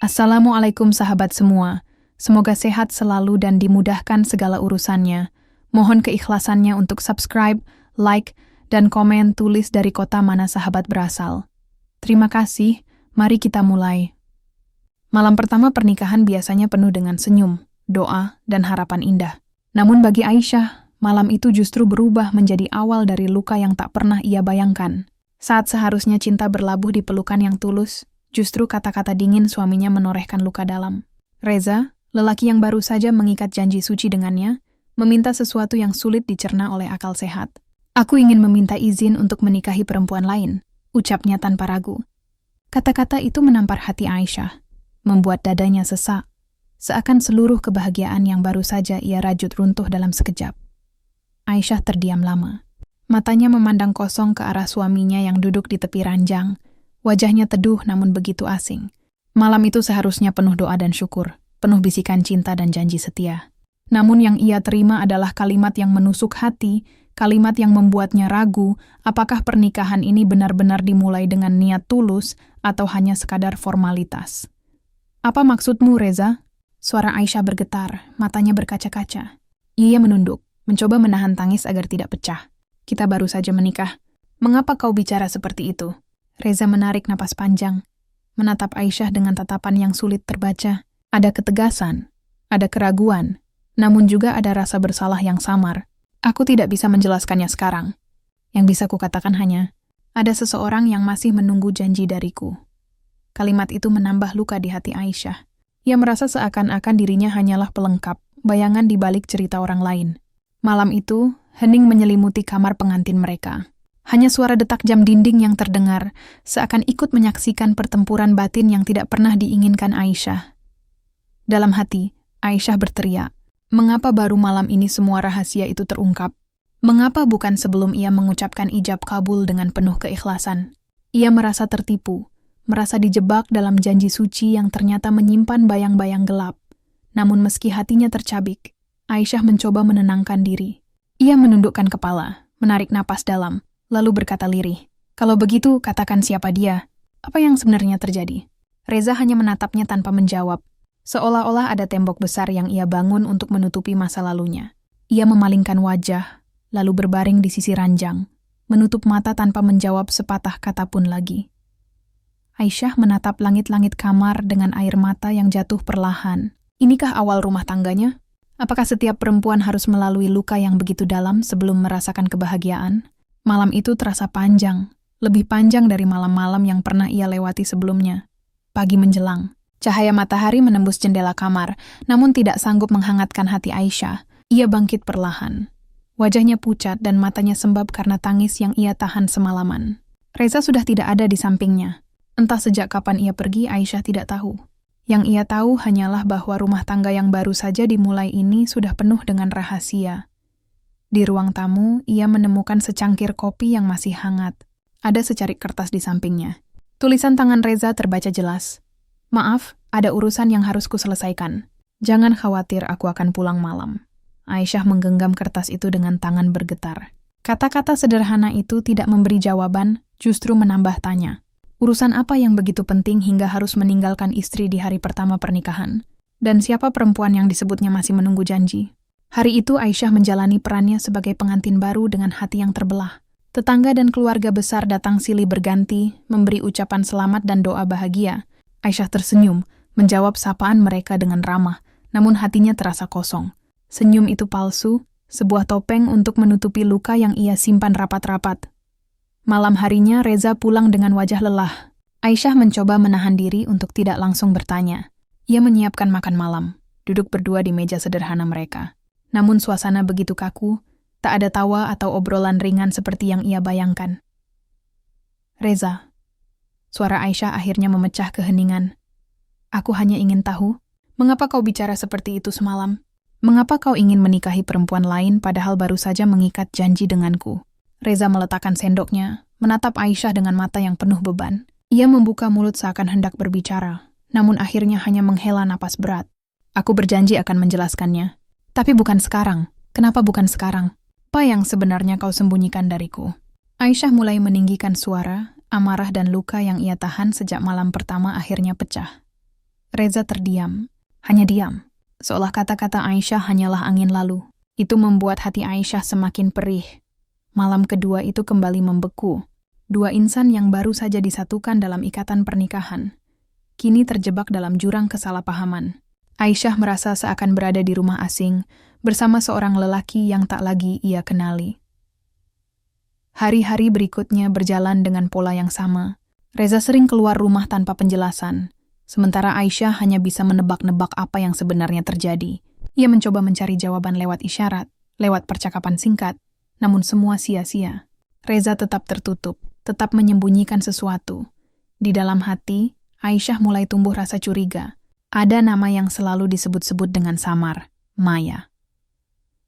Assalamualaikum sahabat semua. Semoga sehat selalu dan dimudahkan segala urusannya. Mohon keikhlasannya untuk subscribe, like, dan komen tulis dari kota mana sahabat berasal. Terima kasih, mari kita mulai. Malam pertama pernikahan biasanya penuh dengan senyum, doa, dan harapan indah. Namun bagi Aisyah, malam itu justru berubah menjadi awal dari luka yang tak pernah ia bayangkan. Saat seharusnya cinta berlabuh di pelukan yang tulus, justru kata-kata dingin suaminya menorehkan luka dalam. Reza, lelaki yang baru saja mengikat janji suci dengannya, meminta sesuatu yang sulit dicerna oleh akal sehat. "Aku ingin meminta izin untuk menikahi perempuan lain," ucapnya tanpa ragu. Kata-kata itu menampar hati Aisyah, membuat dadanya sesak, seakan seluruh kebahagiaan yang baru saja ia rajut runtuh dalam sekejap. Aisyah terdiam lama. Matanya memandang kosong ke arah suaminya yang duduk di tepi ranjang. Wajahnya teduh namun begitu asing. Malam itu seharusnya penuh doa dan syukur, penuh bisikan cinta dan janji setia. Namun yang ia terima adalah kalimat yang menusuk hati, kalimat yang membuatnya ragu apakah pernikahan ini benar-benar dimulai dengan niat tulus atau hanya sekadar formalitas. "Apa maksudmu, Reza?" Suara Aisyah bergetar, matanya berkaca-kaca. Ia menunduk, mencoba menahan tangis agar tidak pecah. "Kita baru saja menikah. Mengapa kau bicara seperti itu?" Reza menarik napas panjang, menatap Aisyah dengan tatapan yang sulit terbaca. Ada ketegasan, ada keraguan, namun juga ada rasa bersalah yang samar. "Aku tidak bisa menjelaskannya sekarang. Yang bisa kukatakan hanya, ada seseorang yang masih menunggu janji dariku." Kalimat itu menambah luka di hati Aisyah. Ia merasa seakan-akan dirinya hanyalah pelengkap, bayangan di balik cerita orang lain. Malam itu, hening menyelimuti kamar pengantin mereka. Hanya suara detak jam dinding yang terdengar, seakan ikut menyaksikan pertempuran batin yang tidak pernah diinginkan Aisyah. Dalam hati, Aisyah berteriak, mengapa baru malam ini semua rahasia itu terungkap? Mengapa bukan sebelum ia mengucapkan ijab kabul dengan penuh keikhlasan? Ia merasa tertipu, merasa dijebak dalam janji suci yang ternyata menyimpan bayang-bayang gelap. Namun meski hatinya tercabik, Aisyah mencoba menenangkan diri. Ia menundukkan kepala, menarik napas dalam, lalu berkata lirih, "Kalau begitu, katakan siapa dia? Apa yang sebenarnya terjadi?" Reza hanya menatapnya tanpa menjawab, seolah-olah ada tembok besar yang ia bangun untuk menutupi masa lalunya. Ia memalingkan wajah, lalu berbaring di sisi ranjang, menutup mata tanpa menjawab sepatah kata pun lagi. Aisyah menatap langit-langit kamar dengan air mata yang jatuh perlahan. Inikah awal rumah tangganya? Apakah setiap perempuan harus melalui luka yang begitu dalam sebelum merasakan kebahagiaan? Malam itu terasa panjang, lebih panjang dari malam-malam yang pernah ia lewati sebelumnya. Pagi menjelang, cahaya matahari menembus jendela kamar, namun tidak sanggup menghangatkan hati Aisyah. Ia bangkit perlahan. Wajahnya pucat dan matanya sembab karena tangis yang ia tahan semalaman. Reza sudah tidak ada di sampingnya. Entah sejak kapan ia pergi, Aisyah tidak tahu. Yang ia tahu hanyalah bahwa rumah tangga yang baru saja dimulai ini sudah penuh dengan rahasia. Di ruang tamu, ia menemukan secangkir kopi yang masih hangat. Ada secarik kertas di sampingnya. Tulisan tangan Reza terbaca jelas. "Maaf, ada urusan yang harus kuselesaikan. Jangan khawatir, aku akan pulang malam." Aisyah menggenggam kertas itu dengan tangan bergetar. Kata-kata sederhana itu tidak memberi jawaban, justru menambah tanya. Urusan apa yang begitu penting hingga harus meninggalkan istri di hari pertama pernikahan? Dan siapa perempuan yang disebutnya masih menunggu janji? Hari itu Aisyah menjalani perannya sebagai pengantin baru dengan hati yang terbelah. Tetangga dan keluarga besar datang silih berganti, memberi ucapan selamat dan doa bahagia. Aisyah tersenyum, menjawab sapaan mereka dengan ramah, namun hatinya terasa kosong. Senyum itu palsu, sebuah topeng untuk menutupi luka yang ia simpan rapat-rapat. Malam harinya Reza pulang dengan wajah lelah. Aisyah mencoba menahan diri untuk tidak langsung bertanya. Ia menyiapkan makan malam, duduk berdua di meja sederhana mereka. Namun suasana begitu kaku, tak ada tawa atau obrolan ringan seperti yang ia bayangkan. "Reza," suara Aisyah akhirnya memecah keheningan. "Aku hanya ingin tahu, mengapa kau bicara seperti itu semalam? Mengapa kau ingin menikahi perempuan lain padahal baru saja mengikat janji denganku?" Reza meletakkan sendoknya, menatap Aisyah dengan mata yang penuh beban. Ia membuka mulut seakan hendak berbicara, namun akhirnya hanya menghela napas berat. "Aku berjanji akan menjelaskannya. Tapi bukan sekarang. Kenapa bukan sekarang? Apa yang sebenarnya kau sembunyikan dariku?" Aisyah mulai meninggikan suara, amarah dan luka yang ia tahan sejak malam pertama akhirnya pecah. Reza terdiam, hanya diam, seolah kata-kata Aisyah hanyalah angin lalu. Itu membuat hati Aisyah semakin perih. Malam kedua itu kembali membeku. Dua insan yang baru saja disatukan dalam ikatan pernikahan, kini terjebak dalam jurang kesalahpahaman. Aisyah merasa seakan berada di rumah asing, bersama seorang lelaki yang tak lagi ia kenali. Hari-hari berikutnya berjalan dengan pola yang sama. Reza sering keluar rumah tanpa penjelasan, sementara Aisyah hanya bisa menebak-nebak apa yang sebenarnya terjadi. Ia mencoba mencari jawaban lewat isyarat, lewat percakapan singkat, namun semua sia-sia. Reza tetap tertutup, tetap menyembunyikan sesuatu. Di dalam hati, Aisyah mulai tumbuh rasa curiga. Ada nama yang selalu disebut-sebut dengan samar, Maya.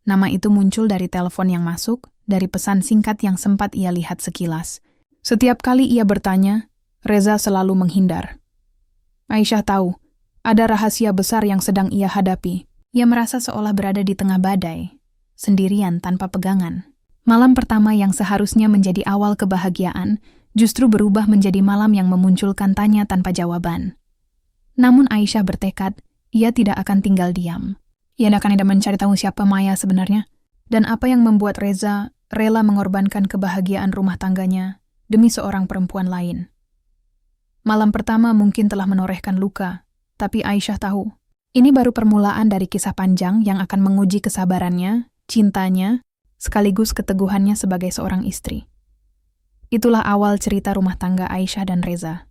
Nama itu muncul dari telepon yang masuk, dari pesan singkat yang sempat ia lihat sekilas. Setiap kali ia bertanya, Reza selalu menghindar. Aisyah tahu, ada rahasia besar yang sedang ia hadapi. Ia merasa seolah berada di tengah badai, sendirian tanpa pegangan. Malam pertama yang seharusnya menjadi awal kebahagiaan, justru berubah menjadi malam yang memunculkan tanya tanpa jawaban. Namun Aisyah bertekad, ia tidak akan tinggal diam. Ia akan mencari tahu siapa Maya sebenarnya, dan apa yang membuat Reza rela mengorbankan kebahagiaan rumah tangganya demi seorang perempuan lain. Malam pertama mungkin telah menorehkan luka, tapi Aisyah tahu, ini baru permulaan dari kisah panjang yang akan menguji kesabarannya, cintanya, sekaligus keteguhannya sebagai seorang istri. Itulah awal cerita rumah tangga Aisyah dan Reza.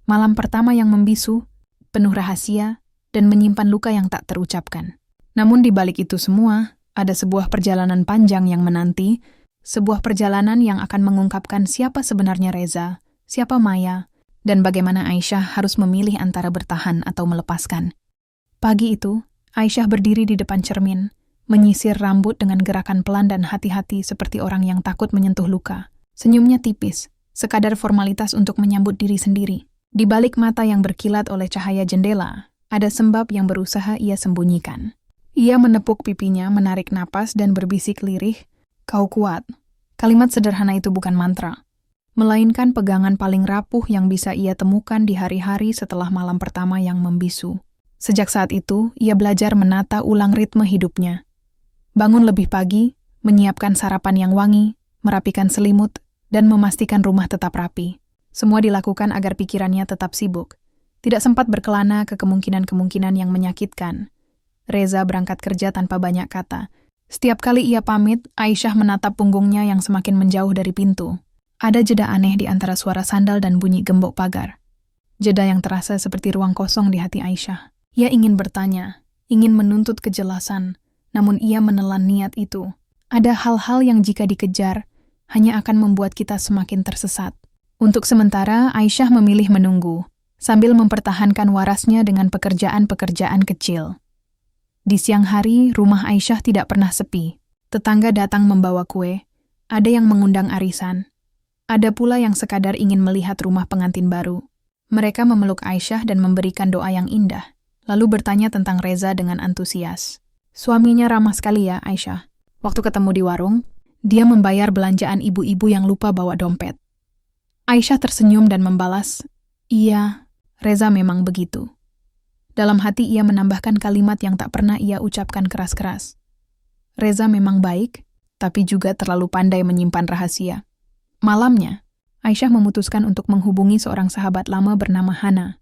Malam pertama yang membisu, penuh rahasia, dan menyimpan luka yang tak terucapkan. Namun di balik itu semua, ada sebuah perjalanan panjang yang menanti, sebuah perjalanan yang akan mengungkapkan siapa sebenarnya Reza, siapa Maya, dan bagaimana Aisyah harus memilih antara bertahan atau melepaskan. Pagi itu, Aisyah berdiri di depan cermin, menyisir rambut dengan gerakan pelan dan hati-hati seperti orang yang takut menyentuh luka. Senyumnya tipis, sekadar formalitas untuk menyambut diri sendiri. Di balik mata yang berkilat oleh cahaya jendela, ada sembab yang berusaha ia sembunyikan. Ia menepuk pipinya, menarik napas dan berbisik lirih, "Kau kuat." Kalimat sederhana itu bukan mantra, melainkan pegangan paling rapuh yang bisa ia temukan di hari-hari setelah malam pertama yang membisu. Sejak saat itu, ia belajar menata ulang ritme hidupnya. Bangun lebih pagi, menyiapkan sarapan yang wangi, merapikan selimut, dan memastikan rumah tetap rapi. Semua dilakukan agar pikirannya tetap sibuk. Tidak sempat berkelana ke kemungkinan-kemungkinan yang menyakitkan. Reza berangkat kerja tanpa banyak kata. Setiap kali ia pamit, Aisyah menatap punggungnya yang semakin menjauh dari pintu. Ada jeda aneh di antara suara sandal dan bunyi gembok pagar. Jeda yang terasa seperti ruang kosong di hati Aisyah. Ia ingin bertanya, ingin menuntut kejelasan, namun ia menelan niat itu. Ada hal-hal yang jika dikejar, hanya akan membuat kita semakin tersesat. Untuk sementara, Aisyah memilih menunggu, sambil mempertahankan warasnya dengan pekerjaan-pekerjaan kecil. Di siang hari, rumah Aisyah tidak pernah sepi. Tetangga datang membawa kue, ada yang mengundang arisan. Ada pula yang sekadar ingin melihat rumah pengantin baru. Mereka memeluk Aisyah dan memberikan doa yang indah, lalu bertanya tentang Reza dengan antusias. Suaminya ramah sekali ya, Aisyah. Waktu ketemu di warung, dia membayar belanjaan ibu-ibu yang lupa bawa dompet. Aisyah tersenyum dan membalas, "Iya, Reza memang begitu." Dalam hati ia menambahkan kalimat yang tak pernah ia ucapkan keras-keras. Reza memang baik, tapi juga terlalu pandai menyimpan rahasia. Malamnya, Aisyah memutuskan untuk menghubungi seorang sahabat lama bernama Hana.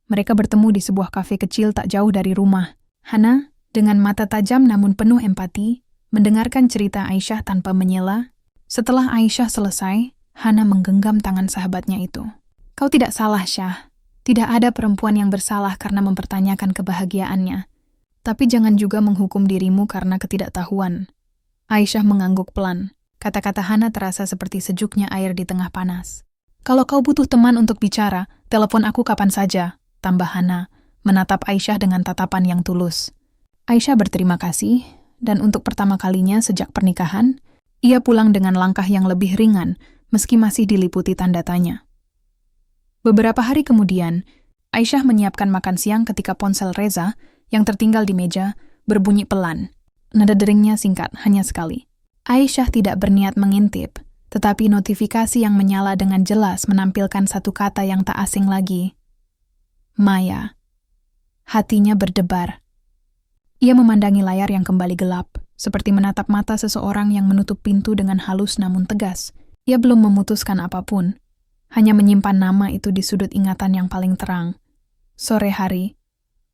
Mereka bertemu di sebuah kafe kecil tak jauh dari rumah. Hana, dengan mata tajam namun penuh empati, mendengarkan cerita Aisyah tanpa menyela. Setelah Aisyah selesai, Hana menggenggam tangan sahabatnya itu. "Kau tidak salah, Syah. Tidak ada perempuan yang bersalah karena mempertanyakan kebahagiaannya. Tapi jangan juga menghukum dirimu karena ketidaktahuan." Aisyah mengangguk pelan. Kata-kata Hana terasa seperti sejuknya air di tengah panas. "Kalau kau butuh teman untuk bicara, telepon aku kapan saja," tambah Hana, menatap Aisyah dengan tatapan yang tulus. Aisyah berterima kasih, dan untuk pertama kalinya sejak pernikahan, ia pulang dengan langkah yang lebih ringan, meski masih diliputi tanda tanya. Beberapa hari kemudian, Aisyah menyiapkan makan siang ketika ponsel Reza, yang tertinggal di meja, berbunyi pelan. Nada deringnya singkat, hanya sekali. Aisyah tidak berniat mengintip, tetapi notifikasi yang menyala dengan jelas menampilkan satu kata yang tak asing lagi. "Maya." Hatinya berdebar. Ia memandangi layar yang kembali gelap, seperti menatap mata seseorang yang menutup pintu dengan halus namun tegas. Ia belum memutuskan apapun, hanya menyimpan nama itu di sudut ingatan yang paling terang. Sore hari,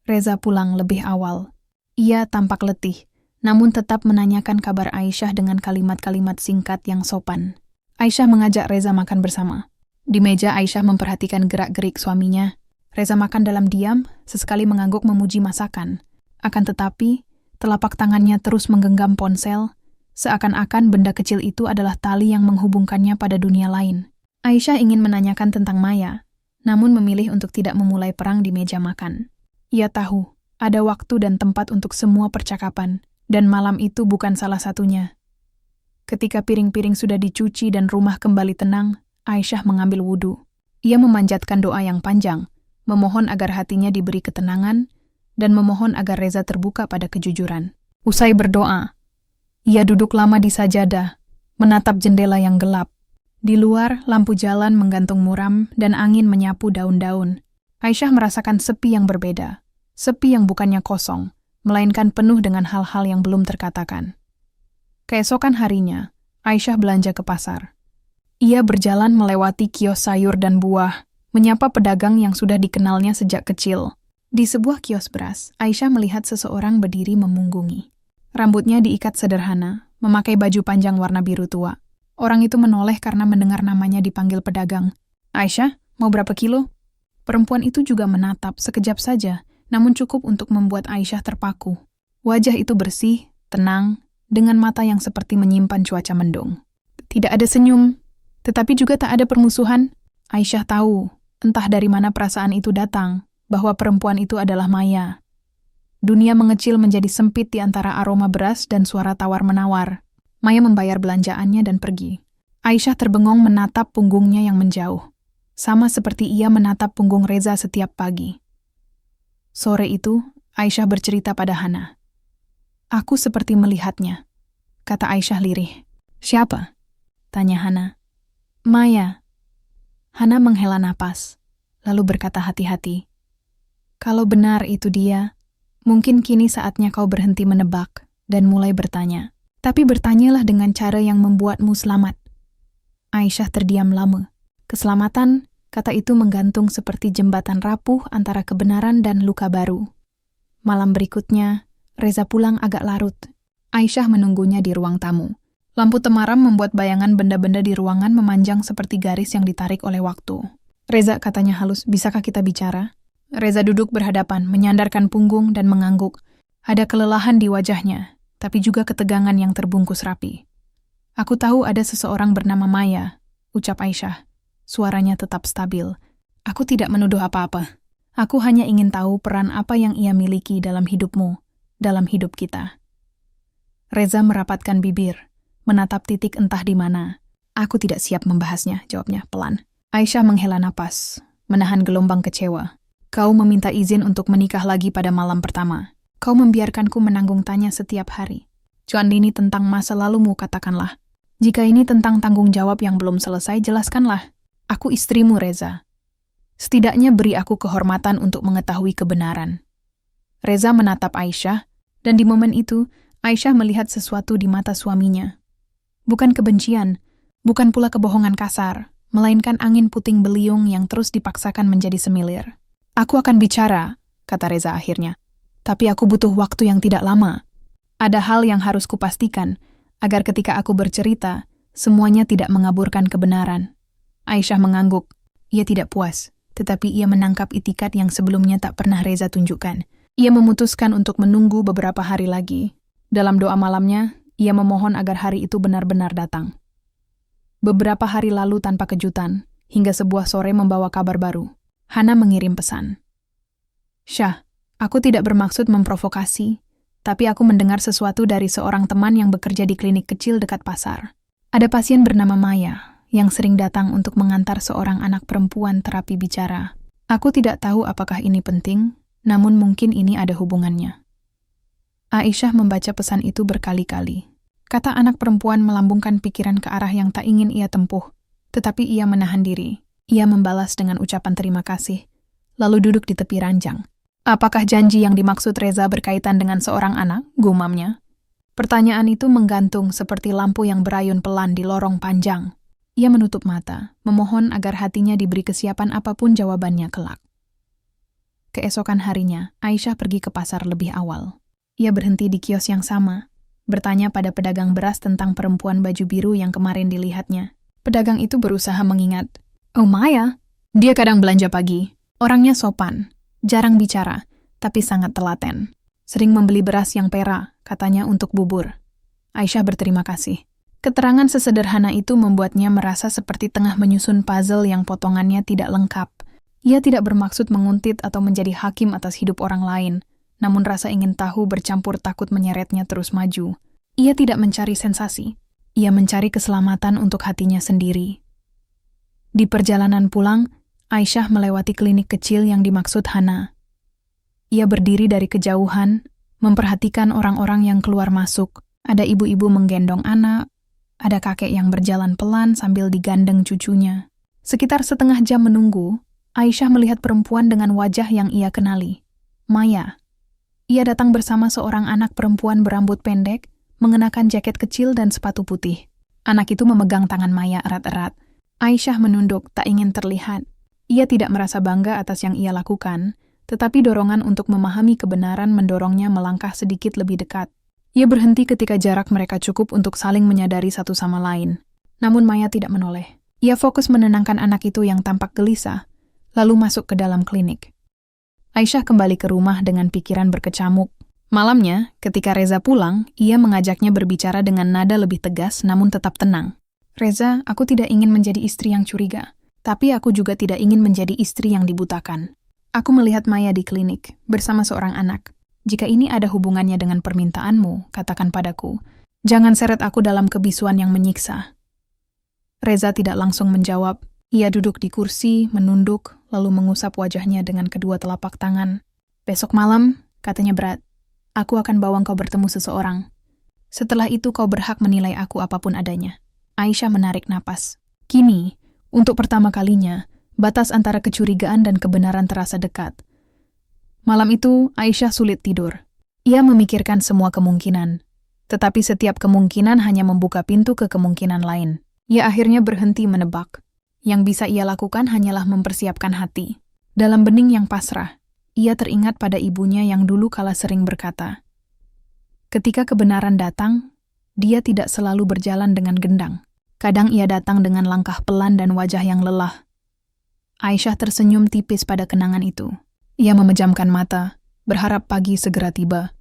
Reza pulang lebih awal. Ia tampak letih, namun tetap menanyakan kabar Aisyah dengan kalimat-kalimat singkat yang sopan. Aisyah mengajak Reza makan bersama. Di meja, Aisyah memperhatikan gerak-gerik suaminya. Reza makan dalam diam, sesekali mengangguk memuji masakan. Akan tetapi, telapak tangannya terus menggenggam ponsel, seakan-akan benda kecil itu adalah tali yang menghubungkannya pada dunia lain. Aisyah ingin menanyakan tentang Maya, namun memilih untuk tidak memulai perang di meja makan. Ia tahu, ada waktu dan tempat untuk semua percakapan, dan malam itu bukan salah satunya. Ketika piring-piring sudah dicuci dan rumah kembali tenang, Aisyah mengambil wudhu. Ia memanjatkan doa yang panjang, memohon agar hatinya diberi ketenangan, dan memohon agar Reza terbuka pada kejujuran. Usai berdoa, ia duduk lama di sajadah, menatap jendela yang gelap. Di luar, lampu jalan menggantung muram dan angin menyapu daun-daun. Aisyah merasakan sepi yang berbeda. Sepi yang bukannya kosong, melainkan penuh dengan hal-hal yang belum terkatakan. Keesokan harinya, Aisyah belanja ke pasar. Ia berjalan melewati kios sayur dan buah, menyapa pedagang yang sudah dikenalnya sejak kecil. Di sebuah kios beras, Aisyah melihat seseorang berdiri memunggungi. Rambutnya diikat sederhana, memakai baju panjang warna biru tua. Orang itu menoleh karena mendengar namanya dipanggil pedagang. Aisyah, mau berapa kilo? Perempuan itu juga menatap sekejap saja, namun cukup untuk membuat Aisyah terpaku. Wajah itu bersih, tenang, dengan mata yang seperti menyimpan cuaca mendung. Tidak ada senyum, tetapi juga tak ada permusuhan. Aisyah tahu, entah dari mana perasaan itu datang, bahwa perempuan itu adalah Maya. Dunia mengecil menjadi sempit di antara aroma beras dan suara tawar-menawar. Maya membayar belanjaannya dan pergi. Aisyah terbengong menatap punggungnya yang menjauh, sama seperti ia menatap punggung Reza setiap pagi. Sore itu, Aisyah bercerita pada Hana. Aku seperti melihatnya, kata Aisyah lirih. Siapa? Tanya Hana. Maya. Hana menghela napas, lalu berkata hati-hati. Kalau benar itu dia, mungkin kini saatnya kau berhenti menebak dan mulai bertanya. Tapi bertanyalah dengan cara yang membuatmu selamat. Aisyah terdiam lama. Keselamatan, kata itu menggantung seperti jembatan rapuh antara kebenaran dan luka baru. Malam berikutnya, Reza pulang agak larut. Aisyah menunggunya di ruang tamu. Lampu temaram membuat bayangan benda-benda di ruangan memanjang seperti garis yang ditarik oleh waktu. Reza, katanya halus, bisakah kita bicara? Reza duduk berhadapan, menyandarkan punggung dan mengangguk. Ada kelelahan di wajahnya, tapi juga ketegangan yang terbungkus rapi. Aku tahu ada seseorang bernama Maya, ucap Aisyah. Suaranya tetap stabil. Aku tidak menuduh apa-apa. Aku hanya ingin tahu peran apa yang ia miliki dalam hidupmu, dalam hidup kita. Reza merapatkan bibir, menatap titik entah di mana. Aku tidak siap membahasnya, jawabnya pelan. Aisyah menghela napas, menahan gelombang kecewa. Kau meminta izin untuk menikah lagi pada malam pertama. Kau membiarkanku menanggung tanya setiap hari. Cuan ini tentang masa lalumu, katakanlah. Jika ini tentang tanggung jawab yang belum selesai, jelaskanlah. Aku istrimu, Reza. Setidaknya beri aku kehormatan untuk mengetahui kebenaran. Reza menatap Aisyah, dan di momen itu, Aisyah melihat sesuatu di mata suaminya. Bukan kebencian, bukan pula kebohongan kasar, melainkan angin puting beliung yang terus dipaksakan menjadi semilir. Aku akan bicara, kata Reza akhirnya. Tapi aku butuh waktu yang tidak lama. Ada hal yang harus kupastikan, agar ketika aku bercerita, semuanya tidak mengaburkan kebenaran. Aisyah mengangguk. Ia tidak puas, tetapi ia menangkap itikat yang sebelumnya tak pernah Reza tunjukkan. Ia memutuskan untuk menunggu beberapa hari lagi. Dalam doa malamnya, ia memohon agar hari itu benar-benar datang. Beberapa hari lalu tanpa kejutan, hingga sebuah sore membawa kabar baru. Hana mengirim pesan. Syah, aku tidak bermaksud memprovokasi, tapi aku mendengar sesuatu dari seorang teman yang bekerja di klinik kecil dekat pasar. Ada pasien bernama Maya, yang sering datang untuk mengantar seorang anak perempuan terapi bicara. Aku tidak tahu apakah ini penting, namun mungkin ini ada hubungannya. Aisyah membaca pesan itu berkali-kali. Kata anak perempuan melambungkan pikiran ke arah yang tak ingin ia tempuh, tetapi ia menahan diri. Ia membalas dengan ucapan terima kasih, lalu duduk di tepi ranjang. Apakah janji yang dimaksud Reza berkaitan dengan seorang anak? Gumamnya. Pertanyaan itu menggantung seperti lampu yang berayun pelan di lorong panjang. Ia menutup mata, memohon agar hatinya diberi kesiapan apapun jawabannya kelak. Keesokan harinya, Aisyah pergi ke pasar lebih awal. Ia berhenti di kios yang sama, bertanya pada pedagang beras tentang perempuan baju biru yang kemarin dilihatnya. Pedagang itu berusaha mengingat. Oh Maya, dia kadang belanja pagi. Orangnya sopan, jarang bicara, tapi sangat telaten. Sering membeli beras yang perak, katanya untuk bubur. Aisyah berterima kasih. Keterangan sesederhana itu membuatnya merasa seperti tengah menyusun puzzle yang potongannya tidak lengkap. Ia tidak bermaksud menguntit atau menjadi hakim atas hidup orang lain, namun rasa ingin tahu bercampur takut menyeretnya terus maju. Ia tidak mencari sensasi. Ia mencari keselamatan untuk hatinya sendiri. Di perjalanan pulang, Aisyah melewati klinik kecil yang dimaksud Hana. Ia berdiri dari kejauhan, memperhatikan orang-orang yang keluar masuk. Ada ibu-ibu menggendong anak, ada kakek yang berjalan pelan sambil digandeng cucunya. Sekitar setengah jam menunggu, Aisyah melihat perempuan dengan wajah yang ia kenali. Maya. Ia datang bersama seorang anak perempuan berambut pendek, mengenakan jaket kecil dan sepatu putih. Anak itu memegang tangan Maya erat-erat. Aisyah menunduk, tak ingin terlihat. Ia tidak merasa bangga atas yang ia lakukan, tetapi dorongan untuk memahami kebenaran mendorongnya melangkah sedikit lebih dekat. Ia berhenti ketika jarak mereka cukup untuk saling menyadari satu sama lain. Namun Maya tidak menoleh. Ia fokus menenangkan anak itu yang tampak gelisah, lalu masuk ke dalam klinik. Aisyah kembali ke rumah dengan pikiran berkecamuk. Malamnya, ketika Reza pulang, ia mengajaknya berbicara dengan nada lebih tegas namun tetap tenang. Reza, aku tidak ingin menjadi istri yang curiga. Tapi aku juga tidak ingin menjadi istri yang dibutakan. Aku melihat Maya di klinik, bersama seorang anak. Jika ini ada hubungannya dengan permintaanmu, katakan padaku. Jangan seret aku dalam kebisuan yang menyiksa. Reza tidak langsung menjawab. Ia duduk di kursi, menunduk, lalu mengusap wajahnya dengan kedua telapak tangan. Besok malam, katanya berat, aku akan bawa kau bertemu seseorang. Setelah itu kau berhak menilai aku apapun adanya. Aisyah menarik napas. Kini, untuk pertama kalinya, batas antara kecurigaan dan kebenaran terasa dekat. Malam itu, Aisyah sulit tidur. Ia memikirkan semua kemungkinan. Tetapi setiap kemungkinan hanya membuka pintu ke kemungkinan lain. Ia akhirnya berhenti menebak. Yang bisa ia lakukan hanyalah mempersiapkan hati. Dalam bening yang pasrah, ia teringat pada ibunya yang dulu kala sering berkata, ketika kebenaran datang, dia tidak selalu berjalan dengan gendang. Kadang ia datang dengan langkah pelan dan wajah yang lelah. Aisyah tersenyum tipis pada kenangan itu. Ia memejamkan mata, berharap pagi segera tiba.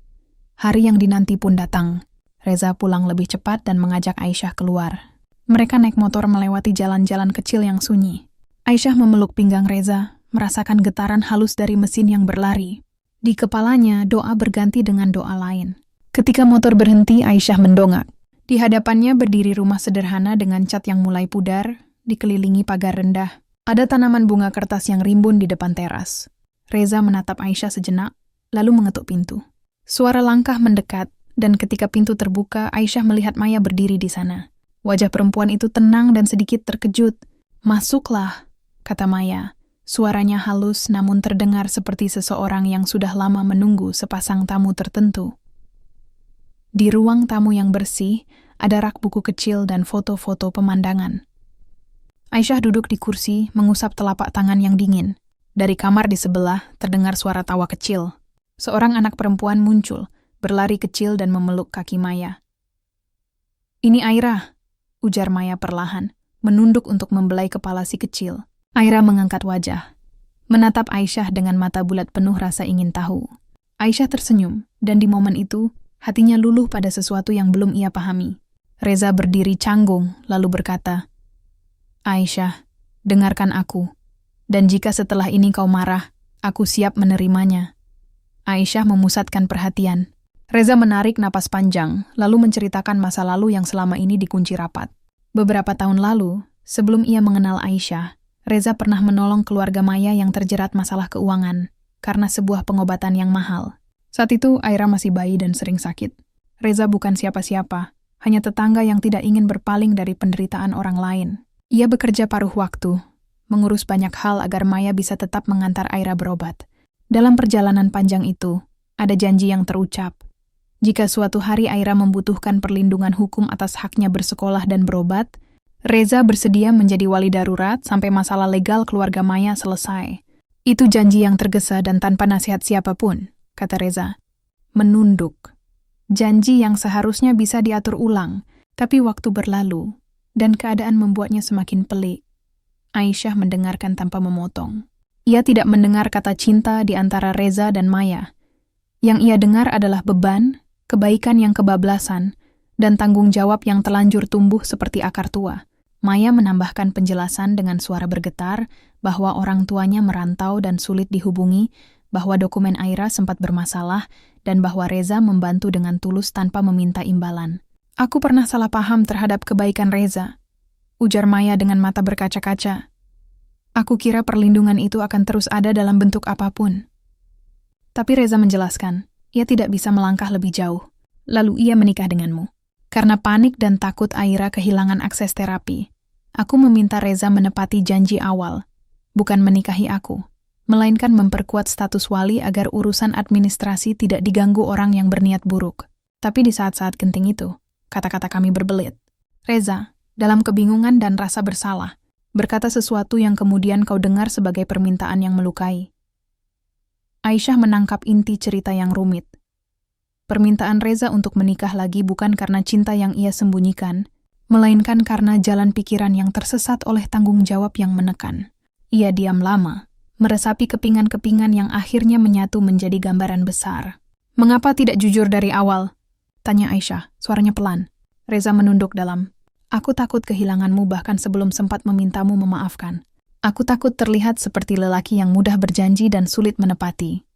Hari yang dinanti pun datang. Reza pulang lebih cepat dan mengajak Aisyah keluar. Mereka naik motor melewati jalan-jalan kecil yang sunyi. Aisyah memeluk pinggang Reza, merasakan getaran halus dari mesin yang berlari. Di kepalanya, doa berganti dengan doa lain. Ketika motor berhenti, Aisyah mendongak. Di hadapannya berdiri rumah sederhana dengan cat yang mulai pudar, dikelilingi pagar rendah. Ada tanaman bunga kertas yang rimbun di depan teras. Reza menatap Aisyah sejenak, lalu mengetuk pintu. Suara langkah mendekat, dan ketika pintu terbuka, Aisyah melihat Maya berdiri di sana. Wajah perempuan itu tenang dan sedikit terkejut. Masuklah, kata Maya. Suaranya halus namun terdengar seperti seseorang yang sudah lama menunggu sepasang tamu tertentu. Di ruang tamu yang bersih, ada rak buku kecil dan foto-foto pemandangan. Aisyah duduk di kursi, mengusap telapak tangan yang dingin. Dari kamar di sebelah, terdengar suara tawa kecil. Seorang anak perempuan muncul, berlari kecil dan memeluk kaki Maya. Ini Aira, ujar Maya perlahan, menunduk untuk membelai kepala si kecil. Aira mengangkat wajah, menatap Aisyah dengan mata bulat penuh rasa ingin tahu. Aisyah tersenyum, dan di momen itu, hatinya luluh pada sesuatu yang belum ia pahami. Reza berdiri canggung, lalu berkata, Aisyah, dengarkan aku. Dan jika setelah ini kau marah, aku siap menerimanya. Aisyah memusatkan perhatian. Reza menarik napas panjang, lalu menceritakan masa lalu yang selama ini dikunci rapat. Beberapa tahun lalu, sebelum ia mengenal Aisyah, Reza pernah menolong keluarga Maya yang terjerat masalah keuangan karena sebuah pengobatan yang mahal. Saat itu, Aira masih bayi dan sering sakit. Reza bukan siapa-siapa, hanya tetangga yang tidak ingin berpaling dari penderitaan orang lain. Ia bekerja paruh waktu, mengurus banyak hal agar Maya bisa tetap mengantar Aira berobat. Dalam perjalanan panjang itu, ada janji yang terucap. Jika suatu hari Aira membutuhkan perlindungan hukum atas haknya bersekolah dan berobat, Reza bersedia menjadi wali darurat sampai masalah legal keluarga Maya selesai. Itu janji yang tergesa dan tanpa nasihat siapapun, kata Reza. Menunduk. Janji yang seharusnya bisa diatur ulang, tapi waktu berlalu, dan keadaan membuatnya semakin pelik. Aisyah mendengarkan tanpa memotong. Ia tidak mendengar kata cinta di antara Reza dan Maya. Yang ia dengar adalah beban, kebaikan yang kebablasan, dan tanggung jawab yang telanjur tumbuh seperti akar tua. Maya menambahkan penjelasan dengan suara bergetar bahwa orang tuanya merantau dan sulit dihubungi, bahwa dokumen Aira sempat bermasalah, dan bahwa Reza membantu dengan tulus tanpa meminta imbalan. Aku pernah salah paham terhadap kebaikan Reza, ujar Maya dengan mata berkaca-kaca. Aku kira perlindungan itu akan terus ada dalam bentuk apapun. Tapi Reza menjelaskan, ia tidak bisa melangkah lebih jauh. Lalu ia menikah denganmu. Karena panik dan takut Aira kehilangan akses terapi, aku meminta Reza menepati janji awal, bukan menikahi aku, melainkan memperkuat status wali agar urusan administrasi tidak diganggu orang yang berniat buruk. Tapi di saat-saat genting itu, kata-kata kami berbelit. Reza, dalam kebingungan dan rasa bersalah, berkata sesuatu yang kemudian kau dengar sebagai permintaan yang melukai. Aisyah menangkap inti cerita yang rumit. Permintaan Reza untuk menikah lagi bukan karena cinta yang ia sembunyikan, melainkan karena jalan pikiran yang tersesat oleh tanggung jawab yang menekan. Ia diam lama, meresapi kepingan-kepingan yang akhirnya menyatu menjadi gambaran besar. Mengapa tidak jujur dari awal? Tanya Aisyah, suaranya pelan. Reza menunduk dalam. Aku takut kehilanganmu bahkan sebelum sempat memintamu memaafkan. Aku takut terlihat seperti lelaki yang mudah berjanji dan sulit menepati.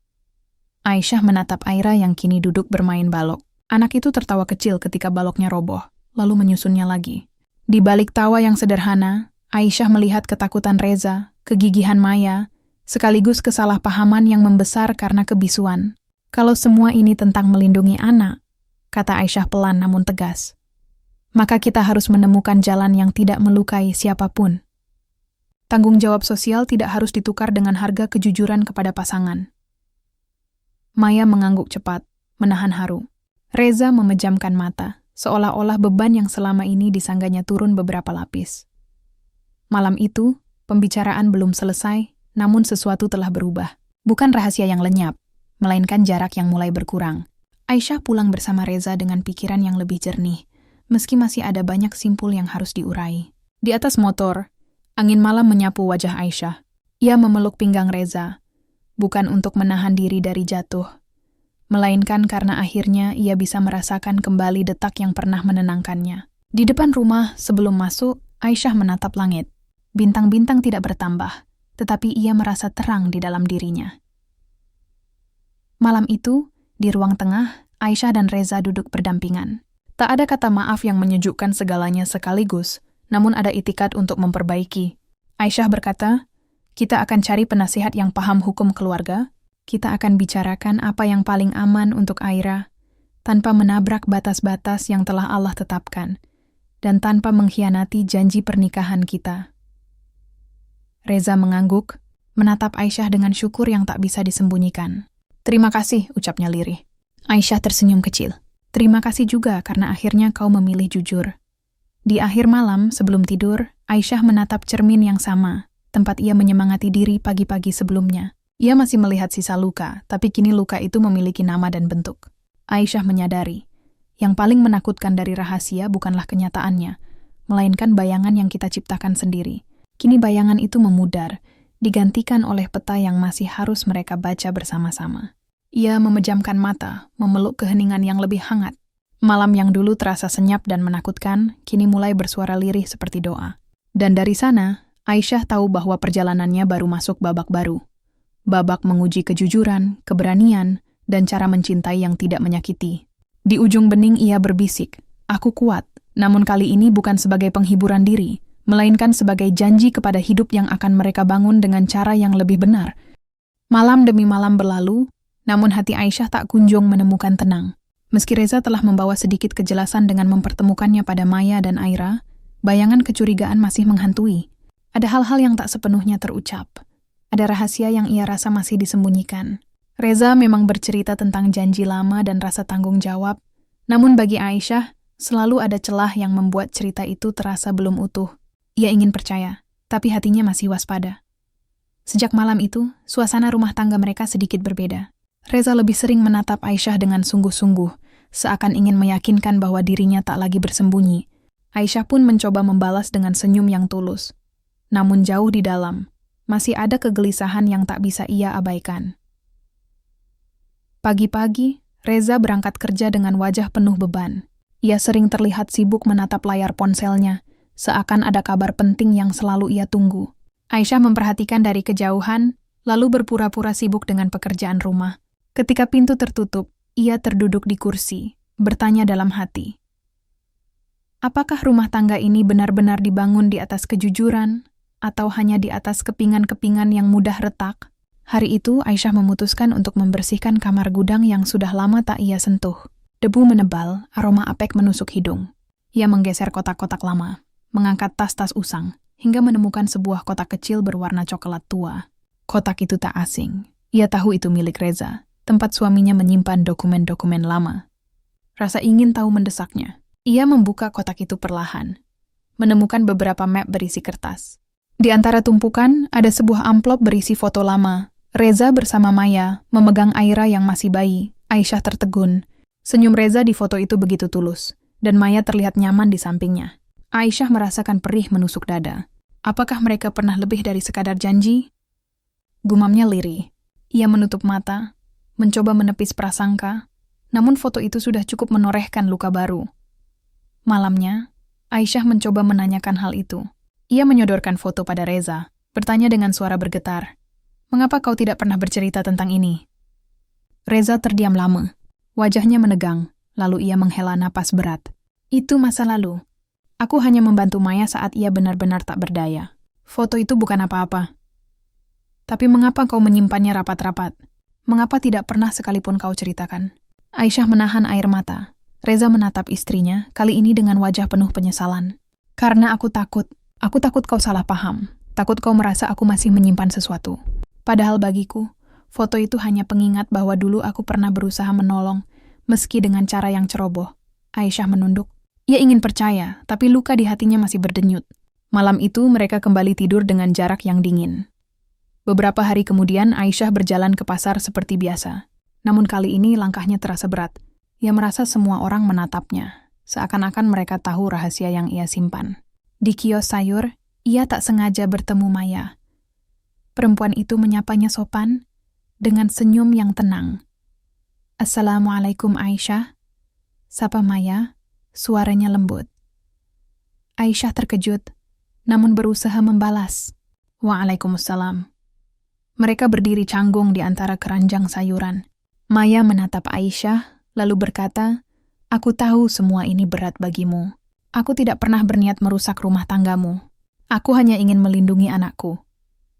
Aisyah menatap Aira yang kini duduk bermain balok. Anak itu tertawa kecil ketika baloknya roboh, lalu menyusunnya lagi. Di balik tawa yang sederhana, Aisyah melihat ketakutan Reza, kegigihan Maya, sekaligus kesalahpahaman yang membesar karena kebisuan. Kalau semua ini tentang melindungi anak, kata Aisyah pelan namun tegas, maka kita harus menemukan jalan yang tidak melukai siapapun. Tanggung jawab sosial tidak harus ditukar dengan harga kejujuran kepada pasangan. Maya mengangguk cepat, menahan haru. Reza memejamkan mata, seolah-olah beban yang selama ini disangganya turun beberapa lapis. Malam itu, pembicaraan belum selesai, namun sesuatu telah berubah. Bukan rahasia yang lenyap, melainkan jarak yang mulai berkurang. Aisyah pulang bersama Reza dengan pikiran yang lebih jernih, meski masih ada banyak simpul yang harus diurai. Di atas motor, angin malam menyapu wajah Aisyah. Ia memeluk pinggang Reza, bukan untuk menahan diri dari jatuh, melainkan karena akhirnya ia bisa merasakan kembali detak yang pernah menenangkannya. Di depan rumah, sebelum masuk, Aisyah menatap langit. Bintang-bintang tidak bertambah, tetapi ia merasa terang di dalam dirinya. Malam itu, di ruang tengah, Aisyah dan Reza duduk berdampingan. Tak ada kata maaf yang menyejukkan segalanya sekaligus, namun ada itikat untuk memperbaiki. Aisyah berkata, kita akan cari penasihat yang paham hukum keluarga, kita akan bicarakan apa yang paling aman untuk Aira, tanpa menabrak batas-batas yang telah Allah tetapkan, dan tanpa mengkhianati janji pernikahan kita. Reza mengangguk, menatap Aisyah dengan syukur yang tak bisa disembunyikan. Terima kasih, ucapnya lirih. Aisyah tersenyum kecil. Terima kasih juga karena akhirnya kau memilih jujur. Di akhir malam, sebelum tidur, Aisyah menatap cermin yang sama, tempat ia menyemangati diri pagi-pagi sebelumnya. Ia masih melihat sisa luka, tapi kini luka itu memiliki nama dan bentuk. Aisyah menyadari, yang paling menakutkan dari rahasia bukanlah kenyataannya, melainkan bayangan yang kita ciptakan sendiri. Kini bayangan itu memudar, digantikan oleh peta yang masih harus mereka baca bersama-sama. Ia memejamkan mata, memeluk keheningan yang lebih hangat. Malam yang dulu terasa senyap dan menakutkan, kini mulai bersuara lirih seperti doa. Dan dari sana, Aisyah tahu bahwa perjalanannya baru masuk babak baru. Babak menguji kejujuran, keberanian, dan cara mencintai yang tidak menyakiti. Di ujung bening ia berbisik, aku kuat, namun kali ini bukan sebagai penghiburan diri, melainkan sebagai janji kepada hidup yang akan mereka bangun dengan cara yang lebih benar. Malam demi malam berlalu, namun hati Aisyah tak kunjung menemukan tenang. Meski Reza telah membawa sedikit kejelasan dengan mempertemukannya pada Maya dan Aira, bayangan kecurigaan masih menghantui. Ada hal-hal yang tak sepenuhnya terucap. Ada rahasia yang ia rasa masih disembunyikan. Reza memang bercerita tentang janji lama dan rasa tanggung jawab, namun bagi Aisyah, selalu ada celah yang membuat cerita itu terasa belum utuh. Ia ingin percaya, tapi hatinya masih waspada. Sejak malam itu, suasana rumah tangga mereka sedikit berbeda. Reza lebih sering menatap Aisyah dengan sungguh-sungguh, seakan ingin meyakinkan bahwa dirinya tak lagi bersembunyi. Aisyah pun mencoba membalas dengan senyum yang tulus. Namun jauh di dalam, masih ada kegelisahan yang tak bisa ia abaikan. Pagi-pagi, Reza berangkat kerja dengan wajah penuh beban. Ia sering terlihat sibuk menatap layar ponselnya, seakan ada kabar penting yang selalu ia tunggu. Aisyah memperhatikan dari kejauhan, lalu berpura-pura sibuk dengan pekerjaan rumah. Ketika pintu tertutup, ia terduduk di kursi, bertanya dalam hati. Apakah rumah tangga ini benar-benar dibangun di atas kejujuran, atau hanya di atas kepingan-kepingan yang mudah retak? Hari itu, Aisyah memutuskan untuk membersihkan kamar gudang yang sudah lama tak ia sentuh. Debu menebal, aroma apek menusuk hidung. Ia menggeser kotak-kotak lama, mengangkat tas-tas usang, hingga menemukan sebuah kotak kecil berwarna coklat tua. Kotak itu tak asing. Ia tahu itu milik Reza, tempat suaminya menyimpan dokumen-dokumen lama. Rasa ingin tahu mendesaknya. Ia membuka kotak itu perlahan, menemukan beberapa map berisi kertas. Di antara tumpukan, ada sebuah amplop berisi foto lama. Reza bersama Maya, memegang Aira yang masih bayi. Aisyah tertegun. Senyum Reza di foto itu begitu tulus, dan Maya terlihat nyaman di sampingnya. Aisyah merasakan perih menusuk dada. Apakah mereka pernah lebih dari sekadar janji? Gumamnya lirih. Ia menutup mata, mencoba menepis prasangka, namun foto itu sudah cukup menorehkan luka baru. Malamnya, Aisyah mencoba menanyakan hal itu. Ia menyodorkan foto pada Reza, bertanya dengan suara bergetar, "Mengapa kau tidak pernah bercerita tentang ini?" Reza terdiam lama. Wajahnya menegang, lalu ia menghela napas berat. "Itu masa lalu. Aku hanya membantu Maya saat ia benar-benar tak berdaya. Foto itu bukan apa-apa. Tapi mengapa kau menyimpannya rapat-rapat? Mengapa tidak pernah sekalipun kau ceritakan?" Aisyah menahan air mata. Reza menatap istrinya, kali ini dengan wajah penuh penyesalan. "Karena aku takut. Aku takut kau salah paham. Takut kau merasa aku masih menyimpan sesuatu. Padahal bagiku, foto itu hanya pengingat bahwa dulu aku pernah berusaha menolong, meski dengan cara yang ceroboh." Aisyah menunduk. Ia ingin percaya, tapi luka di hatinya masih berdenyut. Malam itu mereka kembali tidur dengan jarak yang dingin. Beberapa hari kemudian Aisyah berjalan ke pasar seperti biasa. Namun kali ini langkahnya terasa berat. Ia merasa semua orang menatapnya, seakan-akan mereka tahu rahasia yang ia simpan. Di kios sayur, ia tak sengaja bertemu Maya. Perempuan itu menyapanya sopan, dengan senyum yang tenang. "Assalamualaikum Aisyah," sapa Maya, suaranya lembut. Aisyah terkejut, namun berusaha membalas. "Waalaikumsalam." Mereka berdiri canggung di antara keranjang sayuran. Maya menatap Aisyah, lalu berkata, "Aku tahu semua ini berat bagimu. Aku tidak pernah berniat merusak rumah tanggamu. Aku hanya ingin melindungi anakku."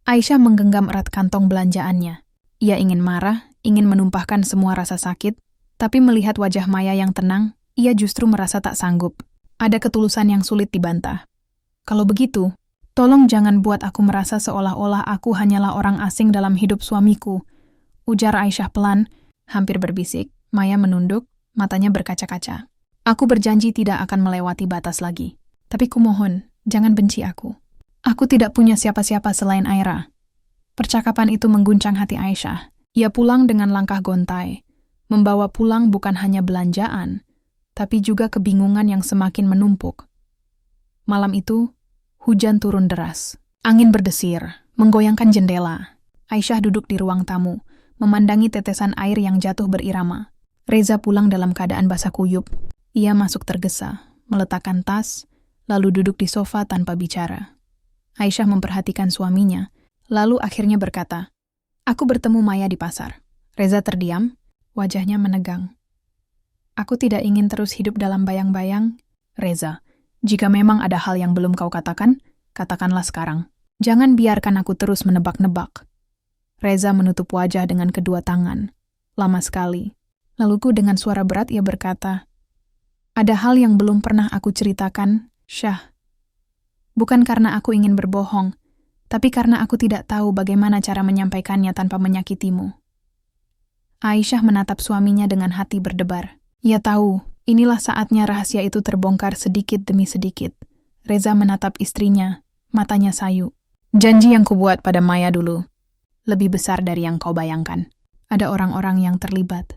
Aisyah menggenggam erat kantong belanjaannya. Ia ingin marah, ingin menumpahkan semua rasa sakit, tapi melihat wajah Maya yang tenang, ia justru merasa tak sanggup. Ada ketulusan yang sulit dibantah. "Kalau begitu, tolong jangan buat aku merasa seolah-olah aku hanyalah orang asing dalam hidup suamiku," ujar Aisyah pelan, hampir berbisik. Maya menunduk, matanya berkaca-kaca. "Aku berjanji tidak akan melewati batas lagi. Tapi kumohon, jangan benci aku. Aku tidak punya siapa-siapa selain Aira." Percakapan itu mengguncang hati Aisyah. Ia pulang dengan langkah gontai, membawa pulang bukan hanya belanjaan, tapi juga kebingungan yang semakin menumpuk. Malam itu, hujan turun deras. Angin berdesir, menggoyangkan jendela. Aisyah duduk di ruang tamu, memandangi tetesan air yang jatuh berirama. Reza pulang dalam keadaan basah kuyup. Ia masuk tergesa, meletakkan tas, lalu duduk di sofa tanpa bicara. Aisyah memperhatikan suaminya, lalu akhirnya berkata, "Aku bertemu Maya di pasar." Reza terdiam, wajahnya menegang. "Aku tidak ingin terus hidup dalam bayang-bayang." "Reza, jika memang ada hal yang belum kau katakan, katakanlah sekarang. Jangan biarkan aku terus menebak-nebak." Reza menutup wajah dengan kedua tangan. Lama sekali. Lalu dengan suara berat ia berkata, "Ada hal yang belum pernah aku ceritakan, Syah. Bukan karena aku ingin berbohong, tapi karena aku tidak tahu bagaimana cara menyampaikannya tanpa menyakitimu. Aisyah menatap suaminya dengan hati berdebar. Ia tahu, inilah saatnya rahasia itu terbongkar sedikit demi sedikit. Reza menatap istrinya, matanya sayu. Janji yang kubuat pada Maya dulu, lebih besar dari yang kau bayangkan. Ada orang-orang yang terlibat.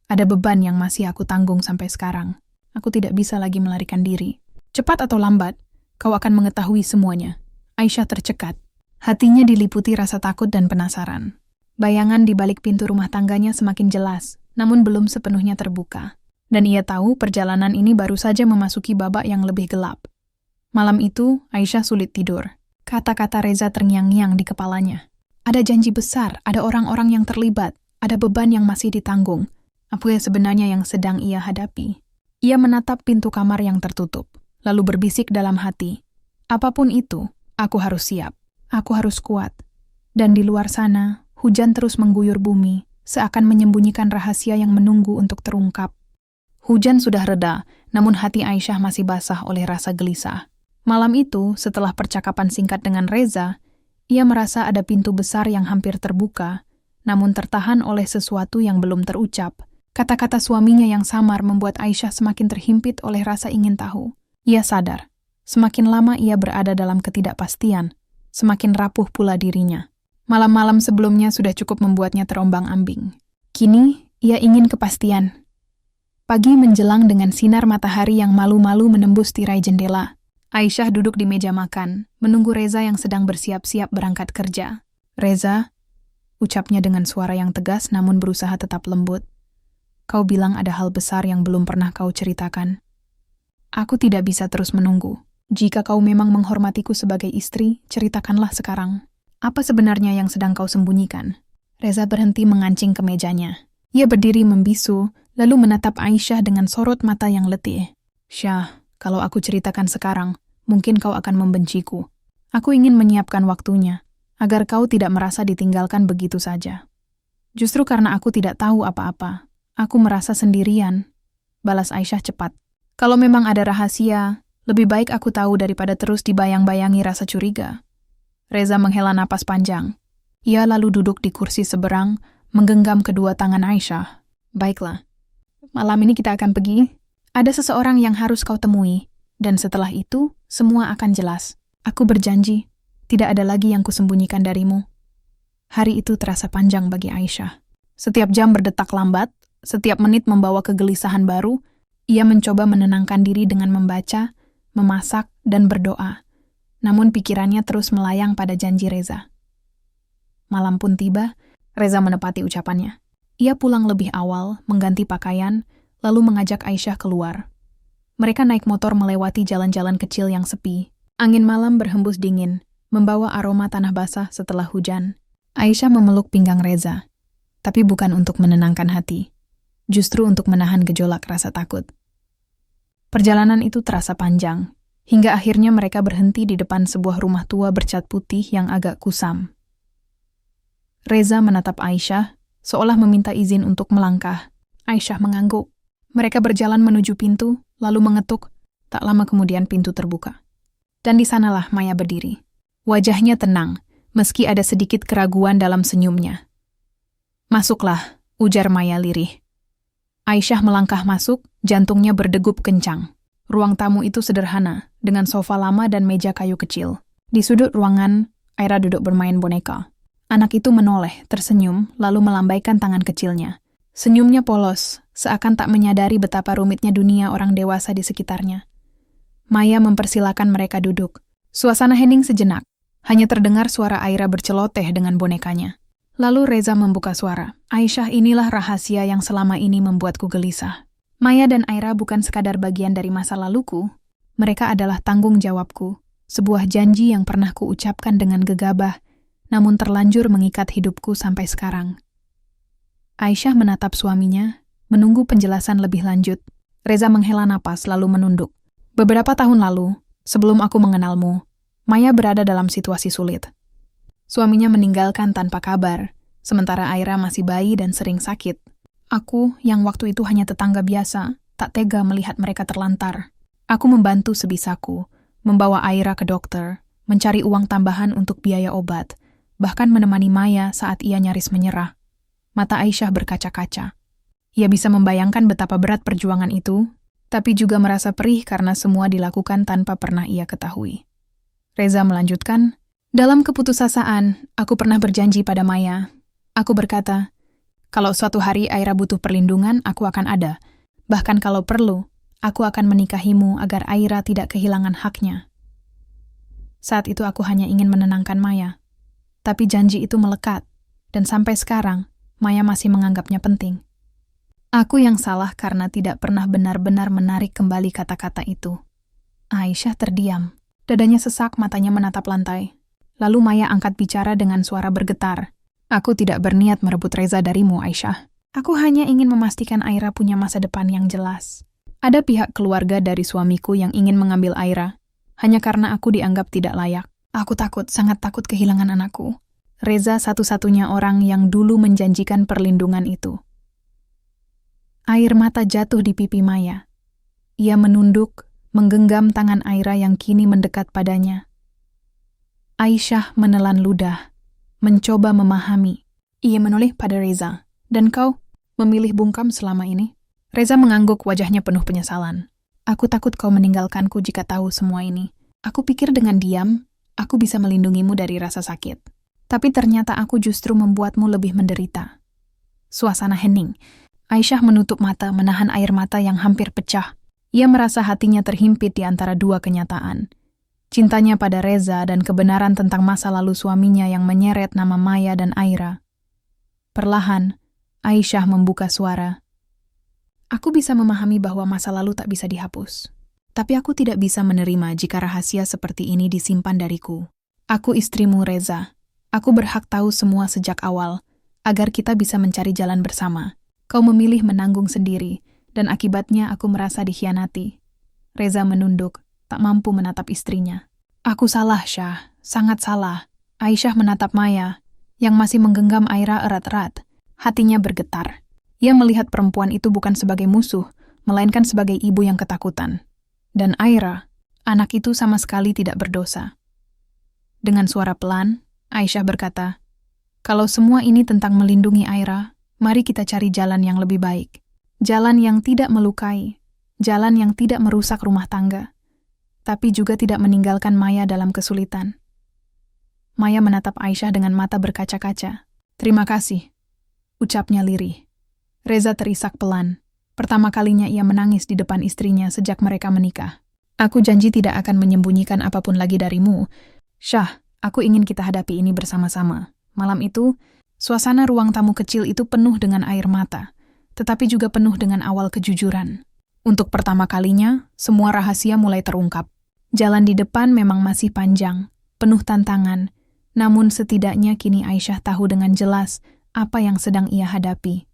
Ada beban yang masih aku tanggung sampai sekarang. Aku tidak bisa lagi melarikan diri. Cepat atau lambat, kau akan mengetahui semuanya. Aisyah tercekat. Hatinya diliputi rasa takut dan penasaran. Bayangan di balik pintu rumah tangganya semakin jelas, namun belum sepenuhnya terbuka. Dan ia tahu perjalanan ini baru saja memasuki babak yang lebih gelap. Malam itu, Aisyah sulit tidur. Kata-kata Reza terngiang-ngiang di kepalanya. Ada janji besar, ada orang-orang yang terlibat, ada beban yang masih ditanggung. Apa yang sebenarnya yang sedang ia hadapi? Ia menatap pintu kamar yang tertutup, lalu berbisik dalam hati. Apapun itu, aku harus siap. Aku harus kuat. Dan di luar sana, hujan terus mengguyur bumi, seakan menyembunyikan rahasia yang menunggu untuk terungkap. Hujan sudah reda, namun hati Aisyah masih basah oleh rasa gelisah. Malam itu, setelah percakapan singkat dengan Reza, ia merasa ada pintu besar yang hampir terbuka, namun tertahan oleh sesuatu yang belum terucap. Kata-kata suaminya yang samar membuat Aisyah semakin terhimpit oleh rasa ingin tahu. Ia sadar, semakin lama ia berada dalam ketidakpastian, semakin rapuh pula dirinya. Malam-malam sebelumnya sudah cukup membuatnya terombang-ambing. Kini, ia ingin kepastian. Pagi menjelang dengan sinar matahari yang malu-malu menembus tirai jendela. Aisyah duduk di meja makan, menunggu Reza yang sedang bersiap-siap berangkat kerja. Reza, ucapnya dengan suara yang tegas namun berusaha tetap lembut. Kau bilang ada hal besar yang belum pernah kau ceritakan. Aku tidak bisa terus menunggu. Jika kau memang menghormatiku sebagai istri, ceritakanlah sekarang. Apa sebenarnya yang sedang kau sembunyikan? Reza berhenti mengancing ke mejanya. Ia berdiri membisu, lalu menatap Aisyah dengan sorot mata yang letih. Syah, kalau aku ceritakan sekarang, mungkin kau akan membenciku. Aku ingin menyiapkan waktunya, agar kau tidak merasa ditinggalkan begitu saja. Justru karena aku tidak tahu apa-apa, aku merasa sendirian, balas Aisyah cepat. Kalau memang ada rahasia, lebih baik aku tahu daripada terus dibayang-bayangi rasa curiga. Reza menghela napas panjang. Ia lalu duduk di kursi seberang, menggenggam kedua tangan Aisyah. Baiklah, malam ini kita akan pergi. Ada seseorang yang harus kau temui, dan setelah itu, semua akan jelas. Aku berjanji, tidak ada lagi yang kusembunyikan darimu. Hari itu terasa panjang bagi Aisyah. Setiap jam berdetak lambat, setiap menit membawa kegelisahan baru. Ia mencoba menenangkan diri dengan membaca, memasak, dan berdoa. Namun pikirannya terus melayang pada janji Reza. Malam pun tiba, Reza menepati ucapannya. Ia pulang lebih awal, mengganti pakaian, lalu mengajak Aisyah keluar. Mereka naik motor melewati jalan-jalan kecil yang sepi. Angin malam berhembus dingin, membawa aroma tanah basah setelah hujan. Aisyah memeluk pinggang Reza, tapi bukan untuk menenangkan hati. Justru untuk menahan gejolak rasa takut. Perjalanan itu terasa panjang, hingga akhirnya mereka berhenti di depan sebuah rumah tua bercat putih yang agak kusam. Reza menatap Aisyah, seolah meminta izin untuk melangkah. Aisyah mengangguk. Mereka berjalan menuju pintu, lalu mengetuk. Tak lama kemudian pintu terbuka. Dan di sanalah Maya berdiri. Wajahnya tenang, meski ada sedikit keraguan dalam senyumnya. Masuklah, ujar Maya lirih. Aisyah melangkah masuk, jantungnya berdegup kencang. Ruang tamu itu sederhana, dengan sofa lama dan meja kayu kecil. Di sudut ruangan, Aira duduk bermain boneka. Anak itu menoleh, tersenyum, lalu melambaikan tangan kecilnya. Senyumnya polos, seakan tak menyadari betapa rumitnya dunia orang dewasa di sekitarnya. Maya mempersilakan mereka duduk. Suasana hening sejenak. Hanya terdengar suara Aira berceloteh dengan bonekanya. Lalu Reza membuka suara. Aisyah, inilah rahasia yang selama ini membuatku gelisah. Maya dan Aira bukan sekadar bagian dari masa laluku. Mereka adalah tanggung jawabku. Sebuah janji yang pernah kuucapkan dengan gegabah, namun terlanjur mengikat hidupku sampai sekarang. Aisyah menatap suaminya, menunggu penjelasan lebih lanjut. Reza menghela napas lalu menunduk. Beberapa tahun lalu, sebelum aku mengenalmu, Maya berada dalam situasi sulit. Suaminya meninggalkan tanpa kabar, sementara Aira masih bayi dan sering sakit. Aku, yang waktu itu hanya tetangga biasa, tak tega melihat mereka terlantar. Aku membantu sebisaku, membawa Aira ke dokter, mencari uang tambahan untuk biaya obat, bahkan menemani Maya saat ia nyaris menyerah. Mata Aisyah berkaca-kaca. Ia bisa membayangkan betapa berat perjuangan itu, tapi juga merasa perih karena semua dilakukan tanpa pernah ia ketahui. Reza melanjutkan, "Dalam keputusasaan, aku pernah berjanji pada Maya. Aku berkata, kalau suatu hari Aira butuh perlindungan, aku akan ada. Bahkan kalau perlu, aku akan menikahimu agar Aira tidak kehilangan haknya." Saat itu aku hanya ingin menenangkan Maya. Tapi janji itu melekat, dan sampai sekarang, Maya masih menganggapnya penting. Aku yang salah karena tidak pernah benar-benar menarik kembali kata-kata itu. Aisyah terdiam. Dadanya sesak, matanya menatap lantai. Lalu Maya angkat bicara dengan suara bergetar. "Aku tidak berniat merebut Reza darimu, Aisyah. Aku hanya ingin memastikan Aira punya masa depan yang jelas. Ada pihak keluarga dari suamiku yang ingin mengambil Aira, hanya karena aku dianggap tidak layak. Aku takut, sangat takut kehilangan anakku. Reza satu-satunya orang yang dulu menjanjikan perlindungan itu." Air mata jatuh di pipi Maya. Ia menunduk, menggenggam tangan Aira yang kini mendekat padanya. Aisyah menelan ludah, mencoba memahami. Ia menoleh pada Reza. "Dan kau memilih bungkam selama ini?" Reza mengangguk, wajahnya penuh penyesalan. "Aku takut kau meninggalkanku jika tahu semua ini. Aku pikir dengan diam, aku bisa melindungimu dari rasa sakit. Tapi ternyata aku justru membuatmu lebih menderita." Suasana hening. Aisyah menutup mata, menahan air mata yang hampir pecah. Ia merasa hatinya terhimpit di antara dua kenyataan. Cintanya pada Reza dan kebenaran tentang masa lalu suaminya yang menyeret nama Maya dan Aira. Perlahan, Aisyah membuka suara. "Aku bisa memahami bahwa masa lalu tak bisa dihapus. Tapi aku tidak bisa menerima jika rahasia seperti ini disimpan dariku. Aku istrimu, Reza. Aku berhak tahu semua sejak awal, agar kita bisa mencari jalan bersama. Kau memilih menanggung sendiri, dan akibatnya aku merasa dikhianati." Reza menunduk, tak mampu menatap istrinya. "Aku salah, Syah. Sangat salah." Aisyah menatap Maya, yang masih menggenggam Aira erat-erat. Hatinya bergetar. Ia melihat perempuan itu bukan sebagai musuh, melainkan sebagai ibu yang ketakutan. Dan Aira, anak itu sama sekali tidak berdosa. Dengan suara pelan, Aisyah berkata, "Kalau semua ini tentang melindungi Aira, mari kita cari jalan yang lebih baik. Jalan yang tidak melukai, jalan yang tidak merusak rumah tangga, tapi juga tidak meninggalkan Maya dalam kesulitan." Maya menatap Aisyah dengan mata berkaca-kaca. "Terima kasih," ucapnya lirih. Reza terisak pelan. Pertama kalinya ia menangis di depan istrinya sejak mereka menikah. "Aku janji tidak akan menyembunyikan apapun lagi darimu. Syah, aku ingin kita hadapi ini bersama-sama." Malam itu, suasana ruang tamu kecil itu penuh dengan air mata, tetapi juga penuh dengan awal kejujuran. Untuk pertama kalinya, semua rahasia mulai terungkap. Jalan di depan memang masih panjang, penuh tantangan, namun setidaknya kini Aisyah tahu dengan jelas apa yang sedang ia hadapi.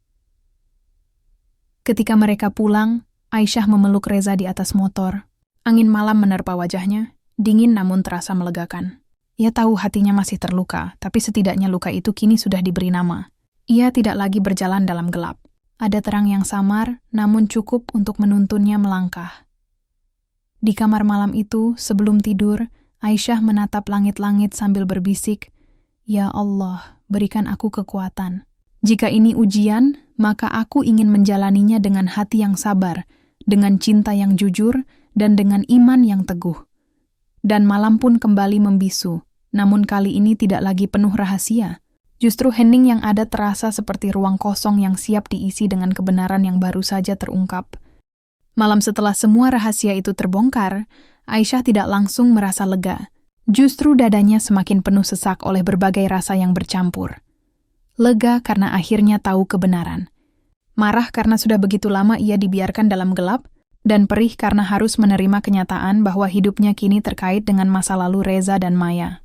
Ketika mereka pulang, Aisyah memeluk Reza di atas motor. Angin malam menerpa wajahnya, dingin namun terasa melegakan. Ia tahu hatinya masih terluka, tapi setidaknya luka itu kini sudah diberi nama. Ia tidak lagi berjalan dalam gelap. Ada terang yang samar, namun cukup untuk menuntunnya melangkah. Di kamar malam itu, sebelum tidur, Aisyah menatap langit-langit sambil berbisik, "Ya Allah, berikan aku kekuatan. Jika ini ujian, maka aku ingin menjalaninya dengan hati yang sabar, dengan cinta yang jujur, dan dengan iman yang teguh." Dan malam pun kembali membisu, namun kali ini tidak lagi penuh rahasia. Justru hening yang ada terasa seperti ruang kosong yang siap diisi dengan kebenaran yang baru saja terungkap. Malam setelah semua rahasia itu terbongkar, Aisyah tidak langsung merasa lega. Justru dadanya semakin penuh sesak oleh berbagai rasa yang bercampur. Lega karena akhirnya tahu kebenaran. Marah karena sudah begitu lama ia dibiarkan dalam gelap, dan perih karena harus menerima kenyataan bahwa hidupnya kini terkait dengan masa lalu Reza dan Maya.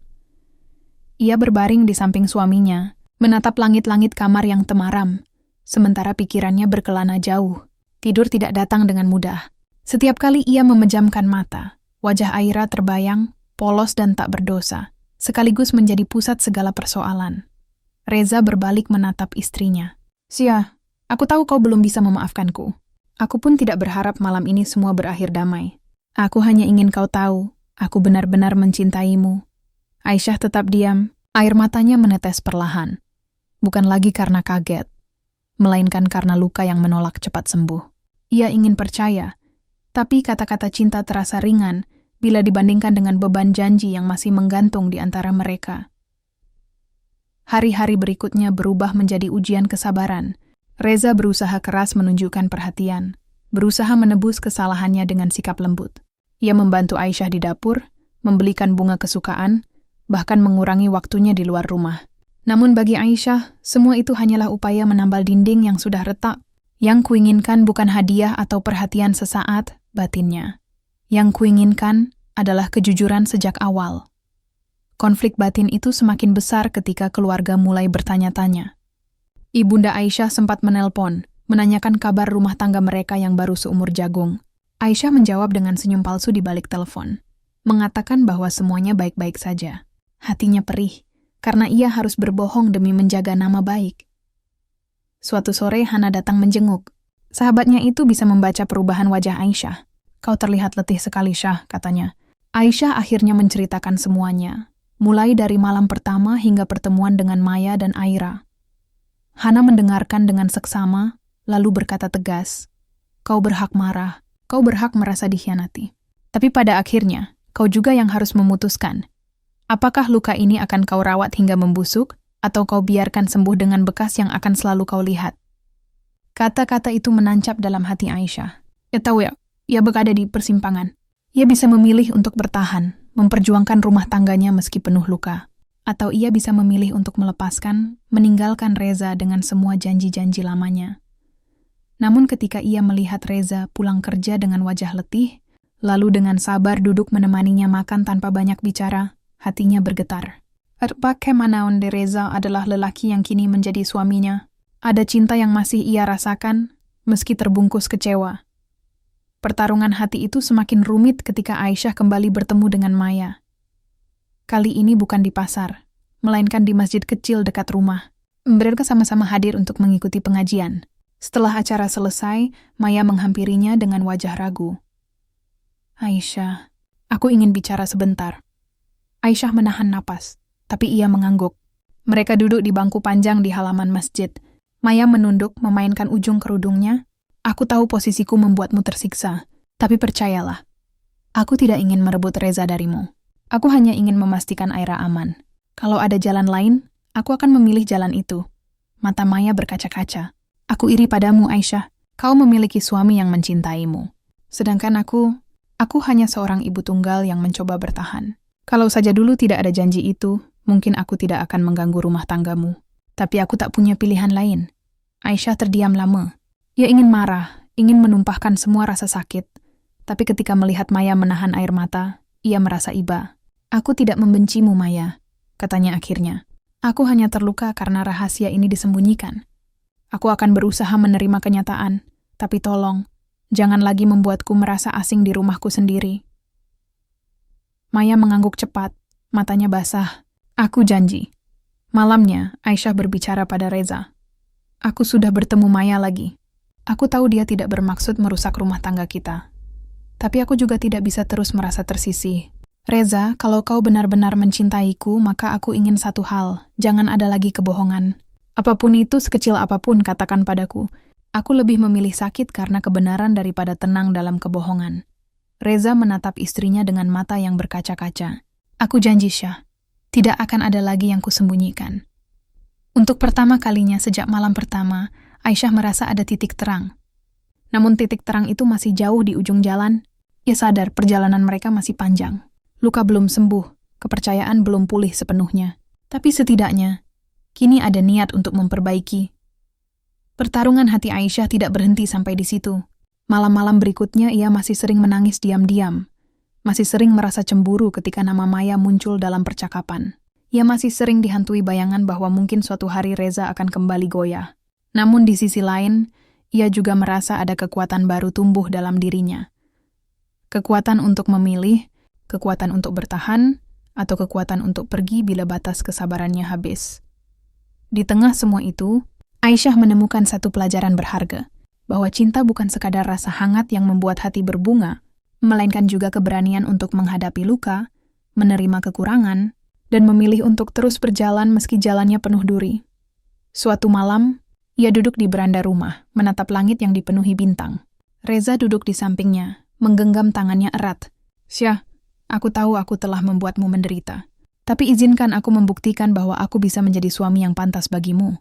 Ia berbaring di samping suaminya, menatap langit-langit kamar yang temaram, sementara pikirannya berkelana jauh. Tidur tidak datang dengan mudah. Setiap kali ia memejamkan mata, wajah Aira terbayang, polos dan tak berdosa, sekaligus menjadi pusat segala persoalan. Reza berbalik menatap istrinya. "Sia, aku tahu kau belum bisa memaafkanku. Aku pun tidak berharap malam ini semua berakhir damai. Aku hanya ingin kau tahu, aku benar-benar mencintaimu, Aisyah tetap diam, air matanya menetes perlahan. Bukan lagi karena kaget, melainkan karena luka yang menolak cepat sembuh. Ia ingin percaya, tapi kata-kata cinta terasa ringan bila dibandingkan dengan beban janji yang masih menggantung di antara mereka. Hari-hari berikutnya berubah menjadi ujian kesabaran. Reza berusaha keras menunjukkan perhatian, berusaha menebus kesalahannya dengan sikap lembut. Ia membantu Aisyah di dapur, membelikan bunga kesukaan, bahkan mengurangi waktunya di luar rumah. Namun bagi Aisyah, semua itu hanyalah upaya menambal dinding yang sudah retak. Yang kuinginkan bukan hadiah atau perhatian sesaat, batinnya. Yang kuinginkan adalah kejujuran sejak awal. Konflik batin itu semakin besar ketika keluarga mulai bertanya-tanya. Ibunda Aisyah sempat menelpon, menanyakan kabar rumah tangga mereka yang baru seumur jagung. Aisyah menjawab dengan senyum palsu di balik telepon, mengatakan bahwa semuanya baik-baik saja. Hatinya perih, karena ia harus berbohong demi menjaga nama baik. Suatu sore Hana datang menjenguk. Sahabatnya itu bisa membaca perubahan wajah Aisyah. "Kau terlihat letih sekali, Syah," katanya. Aisyah akhirnya menceritakan semuanya, mulai dari malam pertama hingga pertemuan dengan Maya dan Aira. Hana mendengarkan dengan seksama, lalu berkata tegas, "Kau berhak marah, kau berhak merasa dikhianati. Tapi pada akhirnya, kau juga yang harus memutuskan. Apakah luka ini akan kau rawat hingga membusuk, atau kau biarkan sembuh dengan bekas yang akan selalu kau lihat?" Kata-kata itu menancap dalam hati Aisyah. Ia tahu ia berada di persimpangan. Ia bisa memilih untuk bertahan, memperjuangkan rumah tangganya meski penuh luka. Atau ia bisa memilih untuk melepaskan, meninggalkan Reza dengan semua janji-janji lamanya. Namun ketika ia melihat Reza pulang kerja dengan wajah letih, lalu dengan sabar duduk menemaninya makan tanpa banyak bicara, hatinya bergetar. Bagaimana onde Reza adalah lelaki yang kini menjadi suaminya. Ada cinta yang masih ia rasakan, meski terbungkus kecewa. Pertarungan hati itu semakin rumit ketika Aisyah kembali bertemu dengan Maya. Kali ini bukan di pasar, melainkan di masjid kecil dekat rumah. Mereka sama-sama hadir untuk mengikuti pengajian. Setelah acara selesai, Maya menghampirinya dengan wajah ragu. "Aisyah, aku ingin bicara sebentar." Aisyah menahan napas, tapi ia mengangguk. Mereka duduk di bangku panjang di halaman masjid. Maya menunduk, memainkan ujung kerudungnya. "Aku tahu posisiku membuatmu tersiksa, tapi percayalah, aku tidak ingin merebut Reza darimu. Aku hanya ingin memastikan Aira aman. Kalau ada jalan lain, aku akan memilih jalan itu." Mata Maya berkaca-kaca. "Aku iri padamu, Aisyah. Kau memiliki suami yang mencintaimu. Sedangkan aku hanya seorang ibu tunggal yang mencoba bertahan. Kalau saja dulu tidak ada janji itu, mungkin aku tidak akan mengganggu rumah tanggamu. Tapi aku tak punya pilihan lain." Aisyah terdiam lama. Ia ingin marah, ingin menumpahkan semua rasa sakit. Tapi ketika melihat Maya menahan air mata, ia merasa iba. "Aku tidak membencimu, Maya," katanya akhirnya. "Aku hanya terluka karena rahasia ini disembunyikan. Aku akan berusaha menerima kenyataan, tapi tolong, jangan lagi membuatku merasa asing di rumahku sendiri." Maya mengangguk cepat, matanya basah. "Aku janji." Malamnya, Aisyah berbicara pada Reza. "Aku sudah bertemu Maya lagi. Aku tahu dia tidak bermaksud merusak rumah tangga kita. Tapi aku juga tidak bisa terus merasa tersisih. Reza, kalau kau benar-benar mencintaiku, maka aku ingin satu hal, jangan ada lagi kebohongan. Apapun itu, sekecil apapun, katakan padaku. Aku lebih memilih sakit karena kebenaran daripada tenang dalam kebohongan." Reza menatap istrinya dengan mata yang berkaca-kaca. "Aku janji, Syah. Tidak akan ada lagi yang kusembunyikan." Untuk pertama kalinya sejak malam pertama, Aisyah merasa ada titik terang. Namun titik terang itu masih jauh di ujung jalan. Ia sadar perjalanan mereka masih panjang. Luka belum sembuh, kepercayaan belum pulih sepenuhnya. Tapi setidaknya, kini ada niat untuk memperbaiki. Pertarungan hati Aisyah tidak berhenti sampai di situ. Malam-malam berikutnya ia masih sering menangis diam-diam. Masih sering merasa cemburu ketika nama Maya muncul dalam percakapan. Ia masih sering dihantui bayangan bahwa mungkin suatu hari Reza akan kembali goyah. Namun di sisi lain, ia juga merasa ada kekuatan baru tumbuh dalam dirinya. Kekuatan untuk memilih, kekuatan untuk bertahan, atau kekuatan untuk pergi bila batas kesabarannya habis. Di tengah semua itu, Aisyah menemukan satu pelajaran berharga, bahwa cinta bukan sekadar rasa hangat yang membuat hati berbunga, melainkan juga keberanian untuk menghadapi luka, menerima kekurangan, dan memilih untuk terus berjalan meski jalannya penuh duri. Suatu malam, ia duduk di beranda rumah, menatap langit yang dipenuhi bintang. Reza duduk di sampingnya, menggenggam tangannya erat. "Syah, aku tahu aku telah membuatmu menderita. Tapi izinkan aku membuktikan bahwa aku bisa menjadi suami yang pantas bagimu."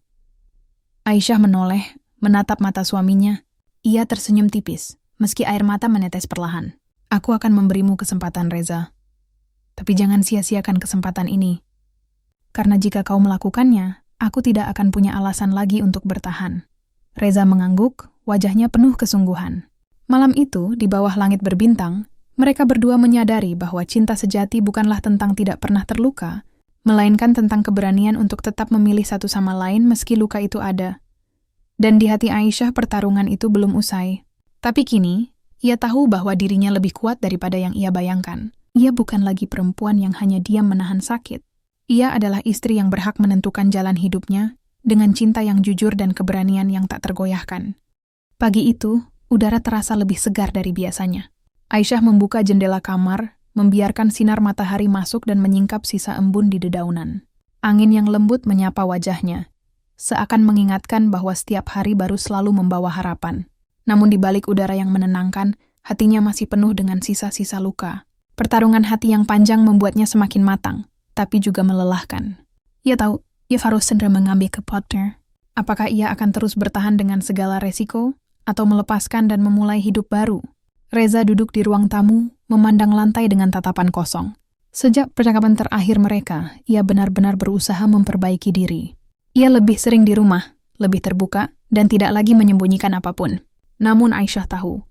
Aisyah menoleh, menatap mata suaminya. Ia tersenyum tipis, meski air mata menetes perlahan. "Aku akan memberimu kesempatan, Reza. Tapi jangan sia-siakan kesempatan ini. Karena jika kau melakukannya, aku tidak akan punya alasan lagi untuk bertahan." Reza mengangguk, wajahnya penuh kesungguhan. Malam itu, di bawah langit berbintang, mereka berdua menyadari bahwa cinta sejati bukanlah tentang tidak pernah terluka, melainkan tentang keberanian untuk tetap memilih satu sama lain meski luka itu ada. Dan di hati Aisyah pertarungan itu belum usai. Tapi kini, ia tahu bahwa dirinya lebih kuat daripada yang ia bayangkan. Ia bukan lagi perempuan yang hanya diam menahan sakit. Ia adalah istri yang berhak menentukan jalan hidupnya dengan cinta yang jujur dan keberanian yang tak tergoyahkan. Pagi itu, udara terasa lebih segar dari biasanya. Aisyah membuka jendela kamar, membiarkan sinar matahari masuk dan menyingkap sisa embun di dedaunan. Angin yang lembut menyapa wajahnya, seakan mengingatkan bahwa setiap hari baru selalu membawa harapan. Namun di balik udara yang menenangkan, hatinya masih penuh dengan sisa-sisa luka. Pertarungan hati yang panjang membuatnya semakin matang, tapi juga melelahkan. Ia tahu, ia harus segera mengambil ke partner. Apakah ia akan terus bertahan dengan segala resiko, atau melepaskan dan memulai hidup baru? Reza duduk di ruang tamu, memandang lantai dengan tatapan kosong. Sejak percakapan terakhir mereka, ia benar-benar berusaha memperbaiki diri. Ia lebih sering di rumah, lebih terbuka, dan tidak lagi menyembunyikan apapun. Namun Aisyah tahu,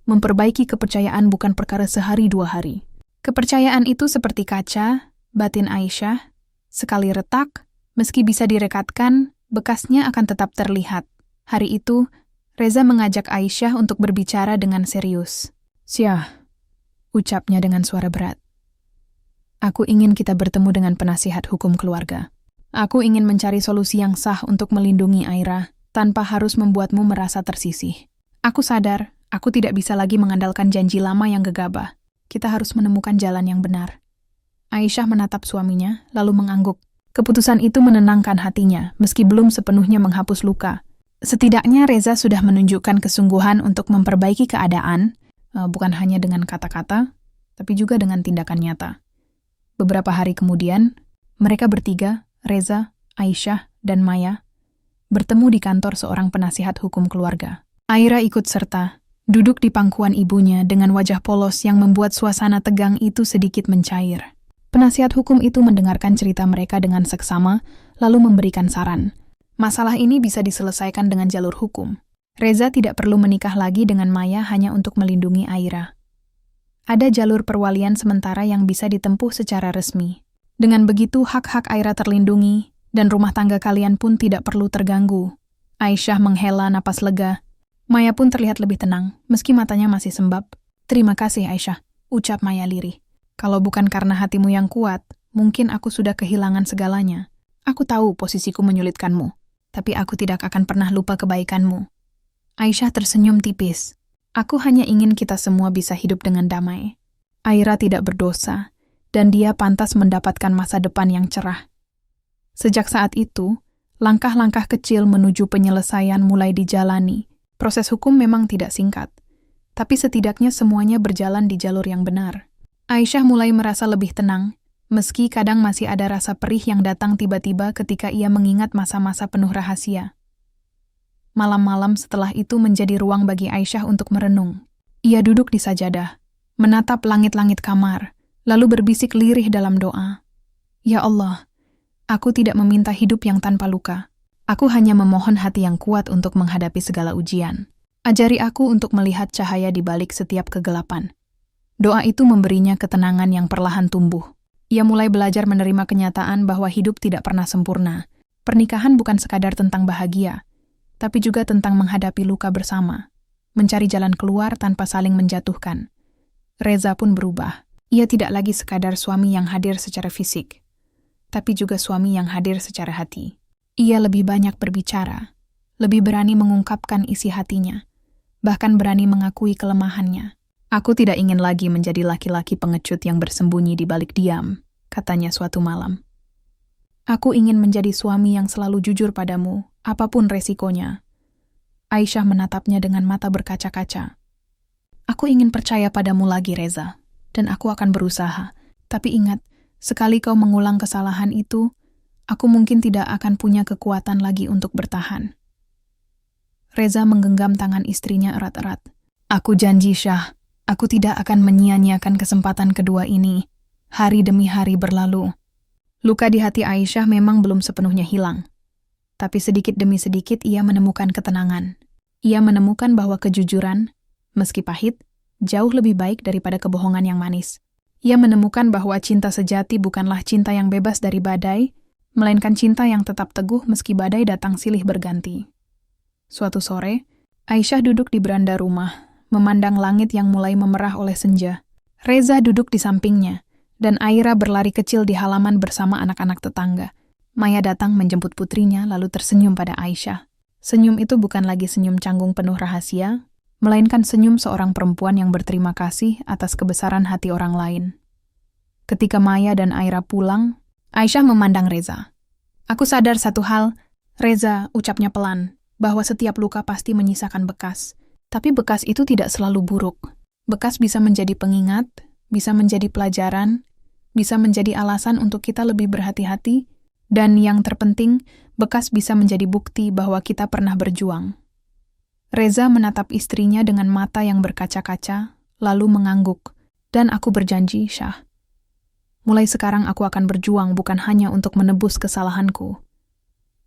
memperbaiki kepercayaan bukan perkara sehari dua hari. Kepercayaan itu seperti kaca, batin Aisyah, sekali retak, meski bisa direkatkan, bekasnya akan tetap terlihat. Hari itu, Reza mengajak Aisyah untuk berbicara dengan serius. "Syah," ucapnya dengan suara berat. "Aku ingin kita bertemu dengan penasihat hukum keluarga. Aku ingin mencari solusi yang sah untuk melindungi Aira, tanpa harus membuatmu merasa tersisih. Aku sadar, aku tidak bisa lagi mengandalkan janji lama yang gegabah. Kita harus menemukan jalan yang benar." Aisyah menatap suaminya, lalu mengangguk. Keputusan itu menenangkan hatinya, meski belum sepenuhnya menghapus luka. Setidaknya Reza sudah menunjukkan kesungguhan untuk memperbaiki keadaan, bukan hanya dengan kata-kata, tapi juga dengan tindakan nyata. Beberapa hari kemudian, mereka bertiga, Reza, Aisyah, dan Maya, bertemu di kantor seorang penasihat hukum keluarga. Aira ikut serta, duduk di pangkuan ibunya dengan wajah polos yang membuat suasana tegang itu sedikit mencair. Penasihat hukum itu mendengarkan cerita mereka dengan seksama, lalu memberikan saran. Masalah ini bisa diselesaikan dengan jalur hukum. Reza tidak perlu menikah lagi dengan Maya hanya untuk melindungi Aira. Ada jalur perwalian sementara yang bisa ditempuh secara resmi. Dengan begitu, hak-hak Aira terlindungi, dan rumah tangga kalian pun tidak perlu terganggu. Aisyah menghela napas lega. Maya pun terlihat lebih tenang, meski matanya masih sembab. "Terima kasih, Aisyah," ucap Maya lirih. "Kalau bukan karena hatimu yang kuat, mungkin aku sudah kehilangan segalanya. Aku tahu posisiku menyulitkanmu, tapi aku tidak akan pernah lupa kebaikanmu." Aisyah tersenyum tipis. "Aku hanya ingin kita semua bisa hidup dengan damai. Aira tidak berdosa, dan dia pantas mendapatkan masa depan yang cerah." Sejak saat itu, langkah-langkah kecil menuju penyelesaian mulai dijalani. Proses hukum memang tidak singkat, tapi setidaknya semuanya berjalan di jalur yang benar. Aisyah mulai merasa lebih tenang, meski kadang masih ada rasa perih yang datang tiba-tiba ketika ia mengingat masa-masa penuh rahasia. Malam-malam setelah itu menjadi ruang bagi Aisyah untuk merenung. Ia duduk di sajadah, menatap langit-langit kamar, lalu berbisik lirih dalam doa. "Ya Allah, aku tidak meminta hidup yang tanpa luka. Aku hanya memohon hati yang kuat untuk menghadapi segala ujian. Ajari aku untuk melihat cahaya di balik setiap kegelapan." Doa itu memberinya ketenangan yang perlahan tumbuh. Ia mulai belajar menerima kenyataan bahwa hidup tidak pernah sempurna. Pernikahan bukan sekadar tentang bahagia, tapi juga tentang menghadapi luka bersama, mencari jalan keluar tanpa saling menjatuhkan. Reza pun berubah. Ia tidak lagi sekadar suami yang hadir secara fisik, tapi juga suami yang hadir secara hati. Ia lebih banyak berbicara, lebih berani mengungkapkan isi hatinya, bahkan berani mengakui kelemahannya. "Aku tidak ingin lagi menjadi laki-laki pengecut yang bersembunyi di balik diam," katanya suatu malam. Aku ingin menjadi suami yang selalu jujur padamu, apapun resikonya. Aisyah menatapnya dengan mata berkaca-kaca. Aku ingin percaya padamu lagi, Reza, dan aku akan berusaha. Tapi ingat, sekali kau mengulang kesalahan itu, aku mungkin tidak akan punya kekuatan lagi untuk bertahan. Reza menggenggam tangan istrinya erat-erat. Aku janji, Syah, aku tidak akan menyia-nyiakan kesempatan kedua ini. Hari demi hari berlalu. Luka di hati Aisyah memang belum sepenuhnya hilang. Tapi sedikit demi sedikit ia menemukan ketenangan. Ia menemukan bahwa kejujuran, meski pahit, jauh lebih baik daripada kebohongan yang manis. Ia menemukan bahwa cinta sejati bukanlah cinta yang bebas dari badai, melainkan cinta yang tetap teguh meski badai datang silih berganti. Suatu sore, Aisyah duduk di beranda rumah, memandang langit yang mulai memerah oleh senja. Reza duduk di sampingnya, dan Aira berlari kecil di halaman bersama anak-anak tetangga. Maya datang menjemput putrinya lalu tersenyum pada Aisyah. Senyum itu bukan lagi senyum canggung penuh rahasia, melainkan senyum seorang perempuan yang berterima kasih atas kebesaran hati orang lain. Ketika Maya dan Aira pulang, Aisyah memandang Reza. Aku sadar satu hal, Reza, ucapnya pelan, bahwa setiap luka pasti menyisakan bekas. Tapi bekas itu tidak selalu buruk. Bekas bisa menjadi pengingat, bisa menjadi pelajaran, bisa menjadi alasan untuk kita lebih berhati-hati, dan yang terpenting, bekas bisa menjadi bukti bahwa kita pernah berjuang. Reza menatap istrinya dengan mata yang berkaca-kaca, lalu mengangguk, dan aku berjanji, Syah. Mulai sekarang aku akan berjuang bukan hanya untuk menebus kesalahanku,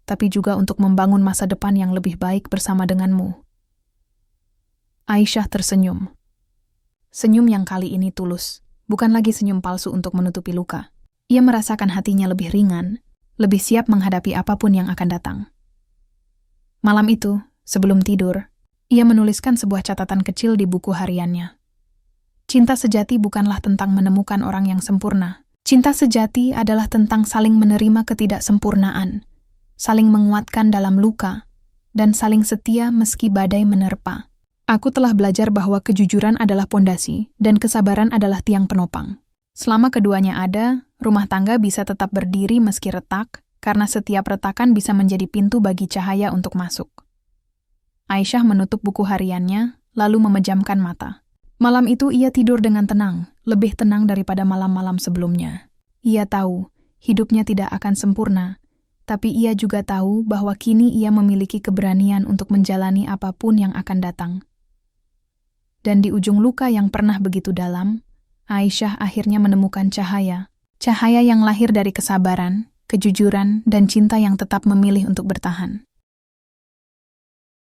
tapi juga untuk membangun masa depan yang lebih baik bersama denganmu. Aisyah tersenyum. Senyum yang kali ini tulus, bukan lagi senyum palsu untuk menutupi luka. Ia merasakan hatinya lebih ringan, lebih siap menghadapi apapun yang akan datang. Malam itu, sebelum tidur, ia menuliskan sebuah catatan kecil di buku hariannya. Cinta sejati bukanlah tentang menemukan orang yang sempurna. Cinta sejati adalah tentang saling menerima ketidaksempurnaan, saling menguatkan dalam luka, dan saling setia meski badai menerpa. Aku telah belajar bahwa kejujuran adalah pondasi dan kesabaran adalah tiang penopang. Selama keduanya ada, rumah tangga bisa tetap berdiri meski retak, karena setiap retakan bisa menjadi pintu bagi cahaya untuk masuk. Aisyah menutup buku hariannya, lalu memejamkan mata. Malam itu ia tidur dengan tenang, lebih tenang daripada malam-malam sebelumnya. Ia tahu, hidupnya tidak akan sempurna, tapi ia juga tahu bahwa kini ia memiliki keberanian untuk menjalani apapun yang akan datang. Dan di ujung luka yang pernah begitu dalam, Aisyah akhirnya menemukan cahaya. Cahaya yang lahir dari kesabaran, kejujuran, dan cinta yang tetap memilih untuk bertahan.